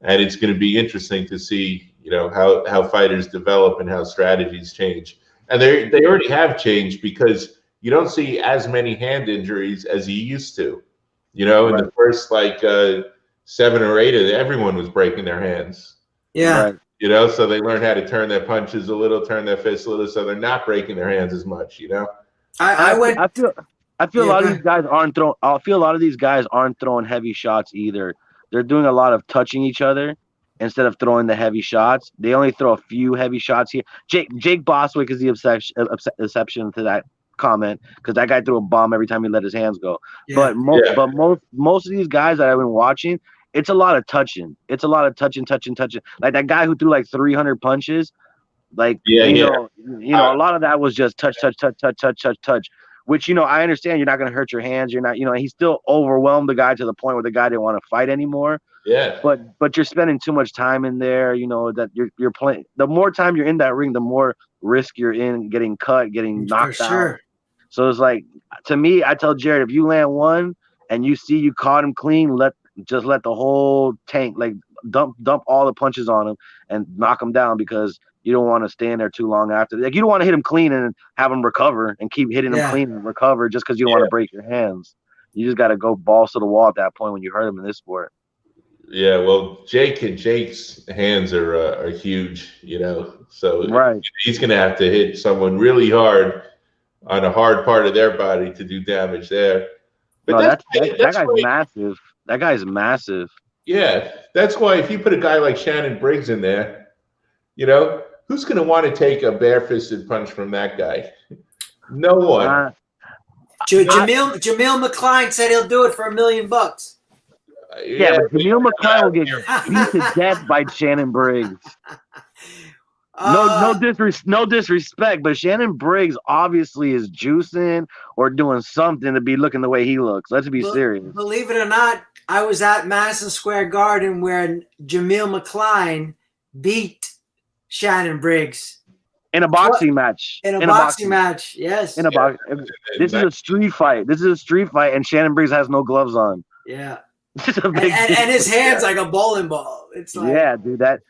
And it's going to be interesting to see, how fighters develop and how strategies change. And they already have changed because you don't see as many hand injuries as you used to. In the first 7 or 8 of it, everyone was breaking their hands. Yeah. Right. So they learned how to turn their punches a little, turn their fists a little, so they're not breaking their hands as much. I feel a lot of these guys aren't throwing. I feel a lot of these guys aren't throwing heavy shots either. They're doing a lot of touching each other. instead of throwing the heavy shots. They only throw a few heavy shots here. Jake Boswick is the exception to that comment because that guy threw a bomb every time he let his hands go. Yeah. But most of these guys that I've been watching, it's a lot of touching. It's a lot of touching. Like that guy who threw like 300 punches. Like you know, a lot of that was just touch, which I understand you're not going to hurt your hands. You're not, he still overwhelmed the guy to the point where the guy didn't want to fight anymore. Yeah. But you're spending too much time in there. That you're playing. The more time you're in that ring, the more risk you're in getting cut, getting knocked out. So it's like, to me, I tell Jared, if you land one and you see you caught him clean, let the whole tank, like dump all the punches on him and knock him down, because you don't want to stand there too long after. Like, you don't want to hit him clean and have him recover and keep hitting him clean and recover just because you don't want to break your hands. You just got to go balls to the wall at that point when you hurt him in this sport. Yeah, well, Jake's hands are huge, so right. He's going to have to hit someone really hard on a hard part of their body to do damage there. But no, that guy's massive. That guy's massive. Yeah, that's why if you put a guy like Shannon Briggs in there, who's going to want to take a bare-fisted punch from that guy? No one. Jamil McCline said he'll do it for $1 million. Yeah, but Jamil McCline will get beat to death by Shannon Briggs. No disrespect, but Shannon Briggs obviously is juicing or doing something to be looking the way he looks. Let's be serious. Believe it or not, I was at Madison Square Garden where Jamil McCline beat Shannon Briggs in a boxing match. In a boxing match, yes. In a box. This is a street fight. And Shannon Briggs has no gloves on. Yeah. And his hands like a bowling ball. It's like, yeah, dude. And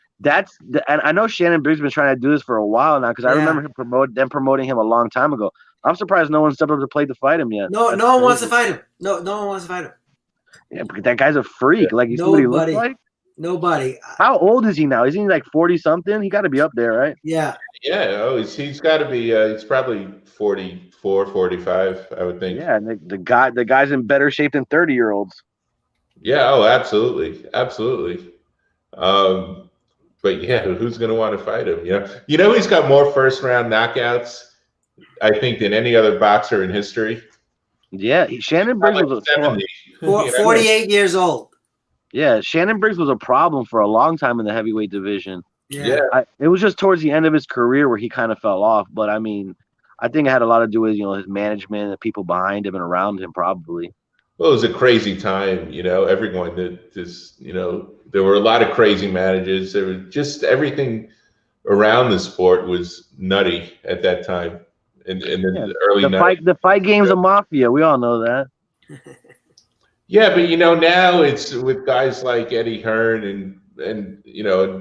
I know Shannon Briggs has been trying to do this for a while now, because I remember them promoting him a long time ago. I'm surprised no one stepped up to plate to fight him yet. No one wants to fight him. No one wants to fight him. Yeah, because that guy's a freak. Like, you see what he looks like? Nobody. How old is he now? Isn't he like 40 something? He got to be up there, right? Yeah. Yeah. Oh, he's got to be. He's probably 44, 45, I would think. Yeah, and the guy's in better shape than 30-year-olds. Yeah. Oh, absolutely. But yeah, who's going to want to fight him? He's got more first-round knockouts, I think, than any other boxer in history. Yeah, Shannon Briggs was 48 years old. Yeah, Shannon Briggs was a problem for a long time in the heavyweight division. Yeah. It was just towards the end of his career where he kind of fell off. But I mean, I think it had a lot to do with his management, the people behind him and around him, probably. Well, it was a crazy time, everyone that just, there were a lot of crazy managers. There was just everything around the sport was nutty at that time. In the early 90s. The fight game's a mafia. We all know that. Yeah, but now it's with guys like Eddie Hearn and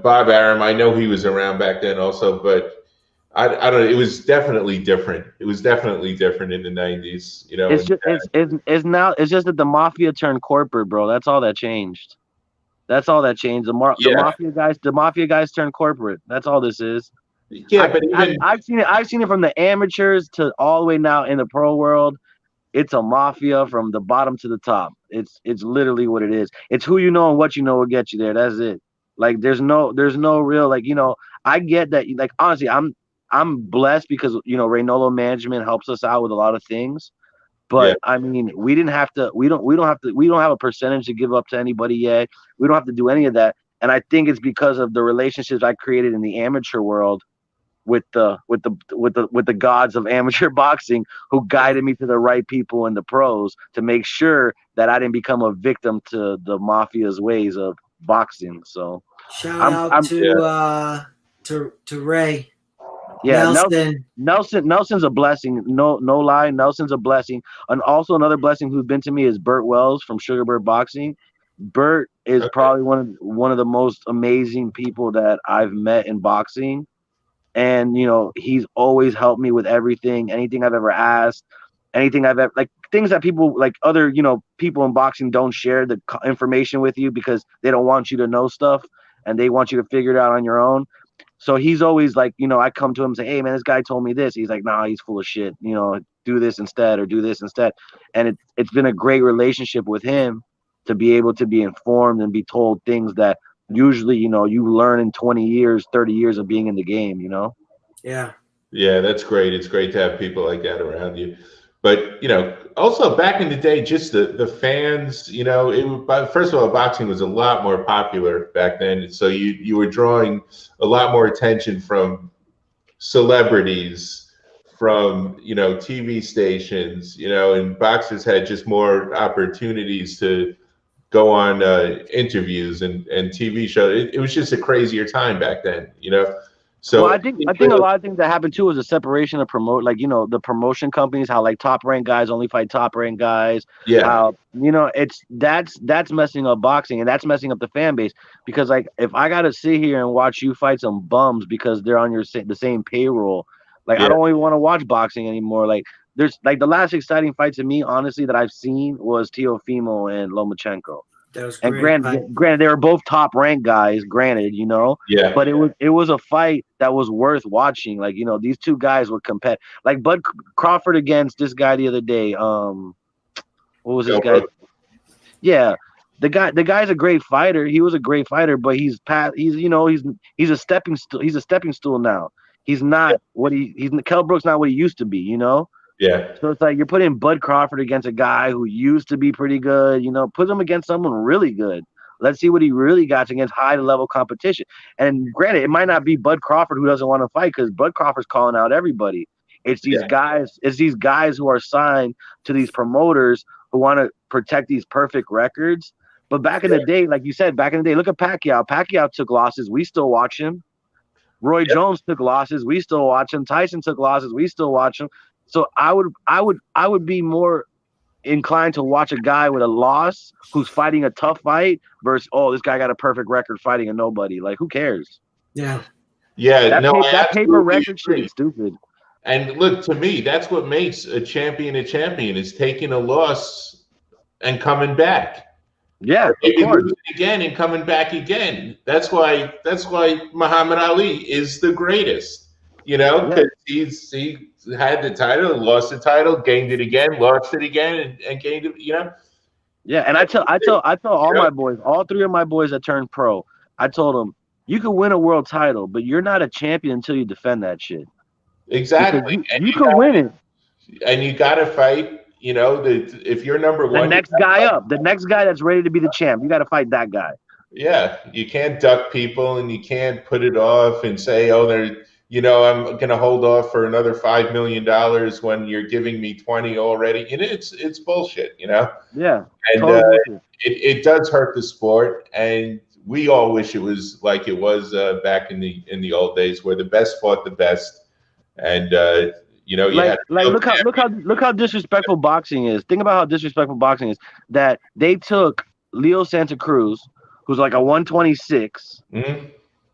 Bob Arum. I know he was around back then also, but I don't know. It was definitely different. It was definitely different in the 90s. It's just that the mafia turned corporate, bro. That's all that changed. The mafia guys turned corporate. That's all this is. Yeah, but I've seen it from the amateurs to all the way now in the pro world. It's a mafia from the bottom to the top. It's literally what it is. It's who you know and what you know will get you there. That's it. Like, there's no real, like, I get that. Like, honestly, I'm blessed because Reynolo management helps us out with a lot of things. But I mean, we don't have a percentage to give up to anybody yet. We don't have to do any of that. And I think it's because of the relationships I created in the amateur world with the gods of amateur boxing, who guided me to the right people in the pros to make sure that I didn't become a victim to the mafia's ways of boxing. So shout out to Ray. Yeah, Nelson's a blessing. No lie, Nelson's a blessing. And also another blessing who's been to me is Burt Wells from Sugarbird Boxing. Burt is probably one of the most amazing people that I've met in boxing. And he's always helped me with everything, anything I've ever asked, anything I've ever, like, things that people, like, other people in boxing don't share the information with you because they don't want you to know stuff and they want you to figure it out on your own. So he's always like, I come to him and say, hey man, this guy told me this. He's like, nah, he's full of shit. Do this instead or do this instead. And it's been a great relationship with him to be able to be informed and be told things that usually, you know, you learn in 20 years, 30 years of being in the game, you know? Yeah. Yeah, that's great. It's great to have people like that around you. But also back in the day, just the fans. But first of all, boxing was a lot more popular back then, so you were drawing a lot more attention from celebrities, from TV stations, and boxers had just more opportunities to go on interviews and TV shows. It was just a crazier time back then. Well, So I think a lot of things that happened too is a separation of like, you know, the promotion companies, how like top ranked guys only fight top ranked guys. yeah, How, you know, that's messing up boxing, and that's messing up the fan base, because like if I gotta sit here and watch you fight some bums because they're on the same payroll, like I yeah, don't even want to watch boxing anymore. Like there's like the last exciting fight to me, honestly, that I've seen was Teofimo and Lomachenko. That was And great. granted, they were both top ranked guys. Granted, you know, yeah. but it was a fight that was worth watching. Like, you know, these two guys were competitive. Like Bud Crawford against this guy the other day. What was this guy? Yeah, the guy's a great fighter. He was a great fighter, but he's a stepping stool. He's a stepping stool now. He's not what he's Kell Brook's not what he used to be. You know. Yeah. So it's like you're putting Bud Crawford against a guy who used to be pretty good, you know, put him against someone really good. Let's see what he really got against high level competition. And granted, it might not be Bud Crawford who doesn't want to fight, because Bud Crawford's calling out everybody. It's these guys who are signed to these promoters who want to protect these perfect records. But back in the day, like you said, look at Pacquiao. Pacquiao took losses. We still watch him. Roy Jones took losses. We still watch him. Tyson took losses. We still watch him. So I would be more inclined to watch a guy with a loss who's fighting a tough fight versus, oh, this guy got a perfect record fighting a nobody. Like, who cares? Yeah. Yeah. That paper record shit is stupid. And look, to me, that's what makes a champion is taking a loss and coming back. Yeah, maybe of course. losing again and coming back again. That's why Muhammad Ali is the greatest. Because he had the title, lost the title, gained it again, lost it again, and gained it. Yeah, and I tell all my boys, all three of my boys that turned pro, I told them, you can win a world title, but you're not a champion until you defend that shit. Exactly. You can win it. And you got to fight. If you're number one, the next guy that's ready to be the champ, you got to fight that guy. Yeah, you can't duck people, and you can't put it off and say, "Oh, I'm going to hold off for another $5 million when you're giving me 20 already." It's bullshit, Yeah, and totally it does hurt the sport, and we all wish it was like it was back in the old days, where the best fought the best, and look how disrespectful boxing is. Think about how disrespectful boxing is. That they took Leo Santa Cruz, who's like a 126,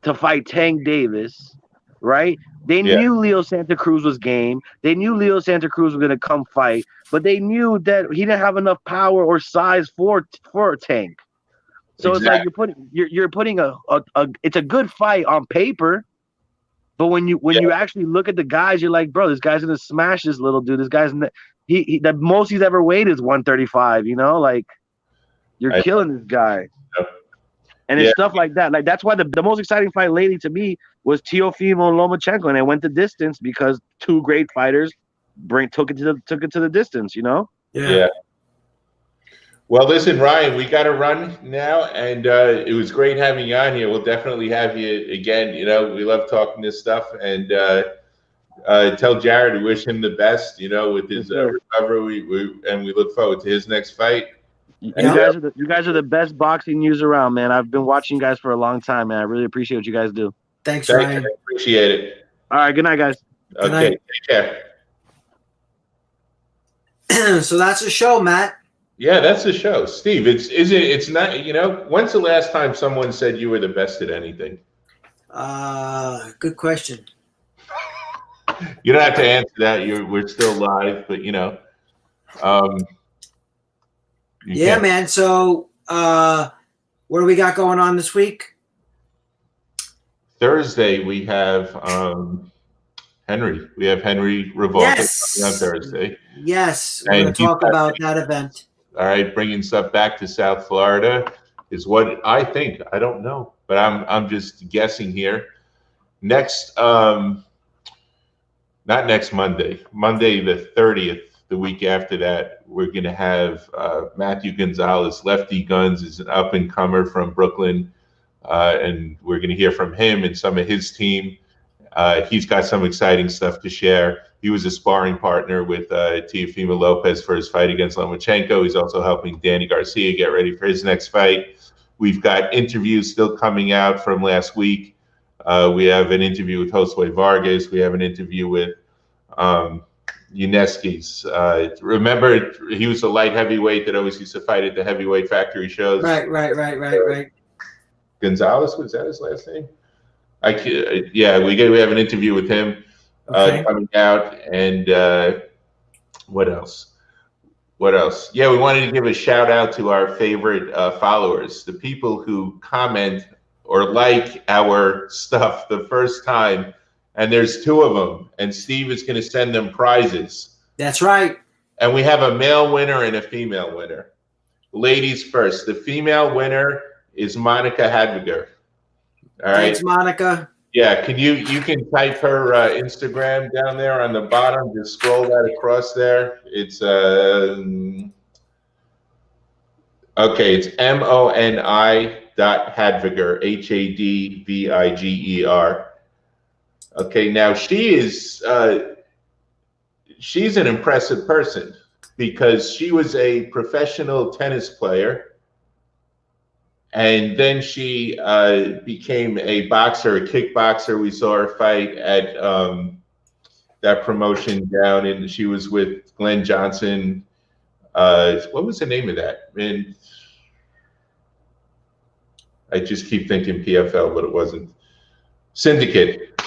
to fight Tank Davis, right? They knew Leo Santa Cruz was game. They knew Leo Santa Cruz was going to come fight, but they knew that he didn't have enough power or size for a Tank. So It's like you're putting a it's a good fight on paper. But when you actually look at the guys, you're like, bro, this guy's gonna smash this little dude. This guy's the most he's ever weighed is 135. Like you're killing this guy. And it's stuff like that. Like that's why the most exciting fight lately to me was Teofimo and Lomachenko, and it went the distance because two great fighters took it to the distance. Yeah. Well, listen, Ryan, we got to run now, and it was great having you on here. We'll definitely have you again. We love talking this stuff, and tell Jared to wish him the best. With his recovery, and we look forward to his next fight. You guys are the best boxing news around, man. I've been watching you guys for a long time, man. I really appreciate what you guys do. Thanks, Ryan. I appreciate it. All right, good night, guys. Okay, take care. So that's a show, Matt. Yeah, that's the show, Steve. It's not. When's the last time someone said you were the best at anything? Good question. You don't have to answer that. We're still live, but yeah, man. So, what do we got going on this week? Thursday we have Henry. We have Henry Revolta on Thursday. Yes, we're going to talk about that event. All right, bringing stuff back to South Florida is what I think. I don't know, but I'm just guessing here. Next, not next Monday, Monday the 30th, the week after that, we're going to have Matthew Gonzalez. Lefty Guns is an up-and-comer from Brooklyn, and we're going to hear from him and some of his team. He's got some exciting stuff to share. He was a sparring partner with Teofimo Lopez for his fight against Lomachenko. He's also helping Danny Garcia get ready for his next fight. We've got interviews still coming out from last week. We have an interview with Josue Vargas. We have an interview with Uneski's. Remember, he was a light heavyweight that always used to fight at the heavyweight factory shows. Right. Gonzalez, was that his last name? Yeah, we have an interview with him coming out. And what else? Yeah, we wanted to give a shout out to our favorite followers, the people who comment or like our stuff the first time. And there's 2 of them, and Steve is going to send them prizes. That's right. And we have a male winner and a female winner. Ladies first. The female winner is Monica Hadwiger. All right. Thanks, Monica. Yeah, you can type her Instagram down there on the bottom. Just scroll that across there. It's okay. It's MONI.Hadviger, HADVIGER. Okay, now she's an impressive person because she was a professional tennis player. And then she became a boxer, a kickboxer. We saw her fight at that promotion down, and she was with Glenn Johnson. What was the name of that? And I just keep thinking PFL, but it wasn't. Syndicate.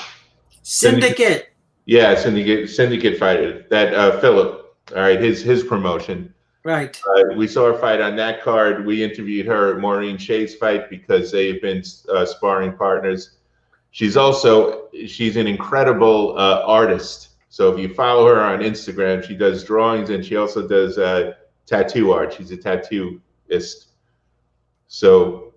Yeah, Syndicate fighter. That Philip. All right, his promotion. Right. We saw her fight on that card. We interviewed her at Maureen Shea's fight because they have been sparring partners. She's an incredible artist. So if you follow her on Instagram, she does drawings and she also does tattoo art. She's a tattooist. So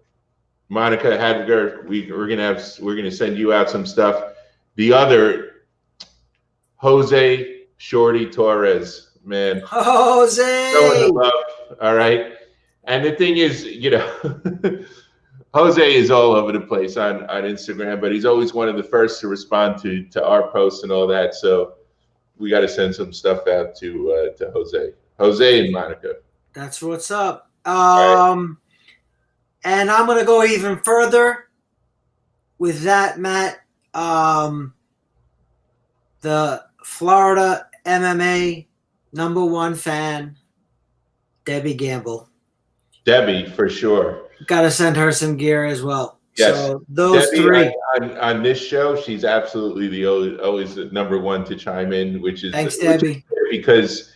Monica Hadwiger, we're gonna send you out some stuff. The other, Jose Shorty Torres. Man, Jose, so in love. All right, and the thing is, Jose is all over the place on Instagram, but he's always one of the first to respond to our posts and all that. So we got to send some stuff out to Jose and Monica. That's what's up. Right. And I'm gonna go even further with that, Matt. The Florida MMA #1 fan, Debbie Gamble. Debbie, for sure. Got to send her some gear as well. Yes. So those Debbie, 3. On this show, she's absolutely always the #1 to chime in, which is thanks, Debbie. Because,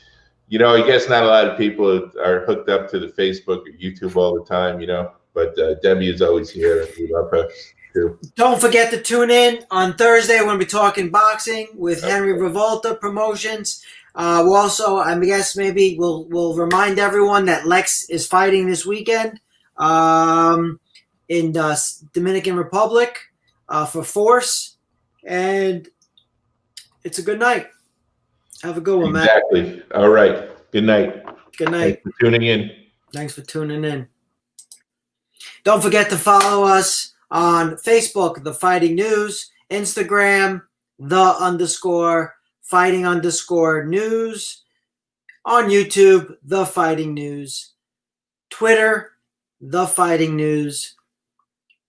I guess not a lot of people are hooked up to the Facebook or YouTube all the time, but Debbie is always here, and we love her too. Don't forget to tune in on Thursday. We're going to be talking boxing with Henry Revolta Promotions. We'll also, I guess maybe we'll remind everyone that Lex is fighting this weekend in Dominican Republic for Force, and it's a good night. Have a good one, Matt. Exactly. All right. Good night. Good night. Thanks for tuning in. Thanks for tuning in. Don't forget to follow us on Facebook, The Fighting News, Instagram, _fighting_news, on YouTube, The Fighting News, Twitter, The Fighting News,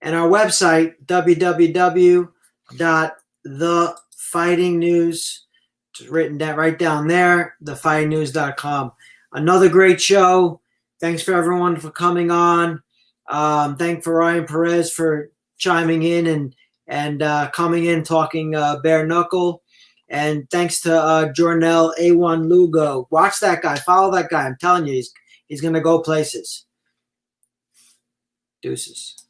and our website, www.thefightingnews. It's written down right down there, thefightingnews.com. Another great show. Thanks for everyone for coming on. Thanks for Ryan Perez for chiming in and coming in talking bare knuckle. And thanks to Jornel A1 Lugo. Watch that guy. Follow that guy. I'm telling you, he's going to go places. Deuces.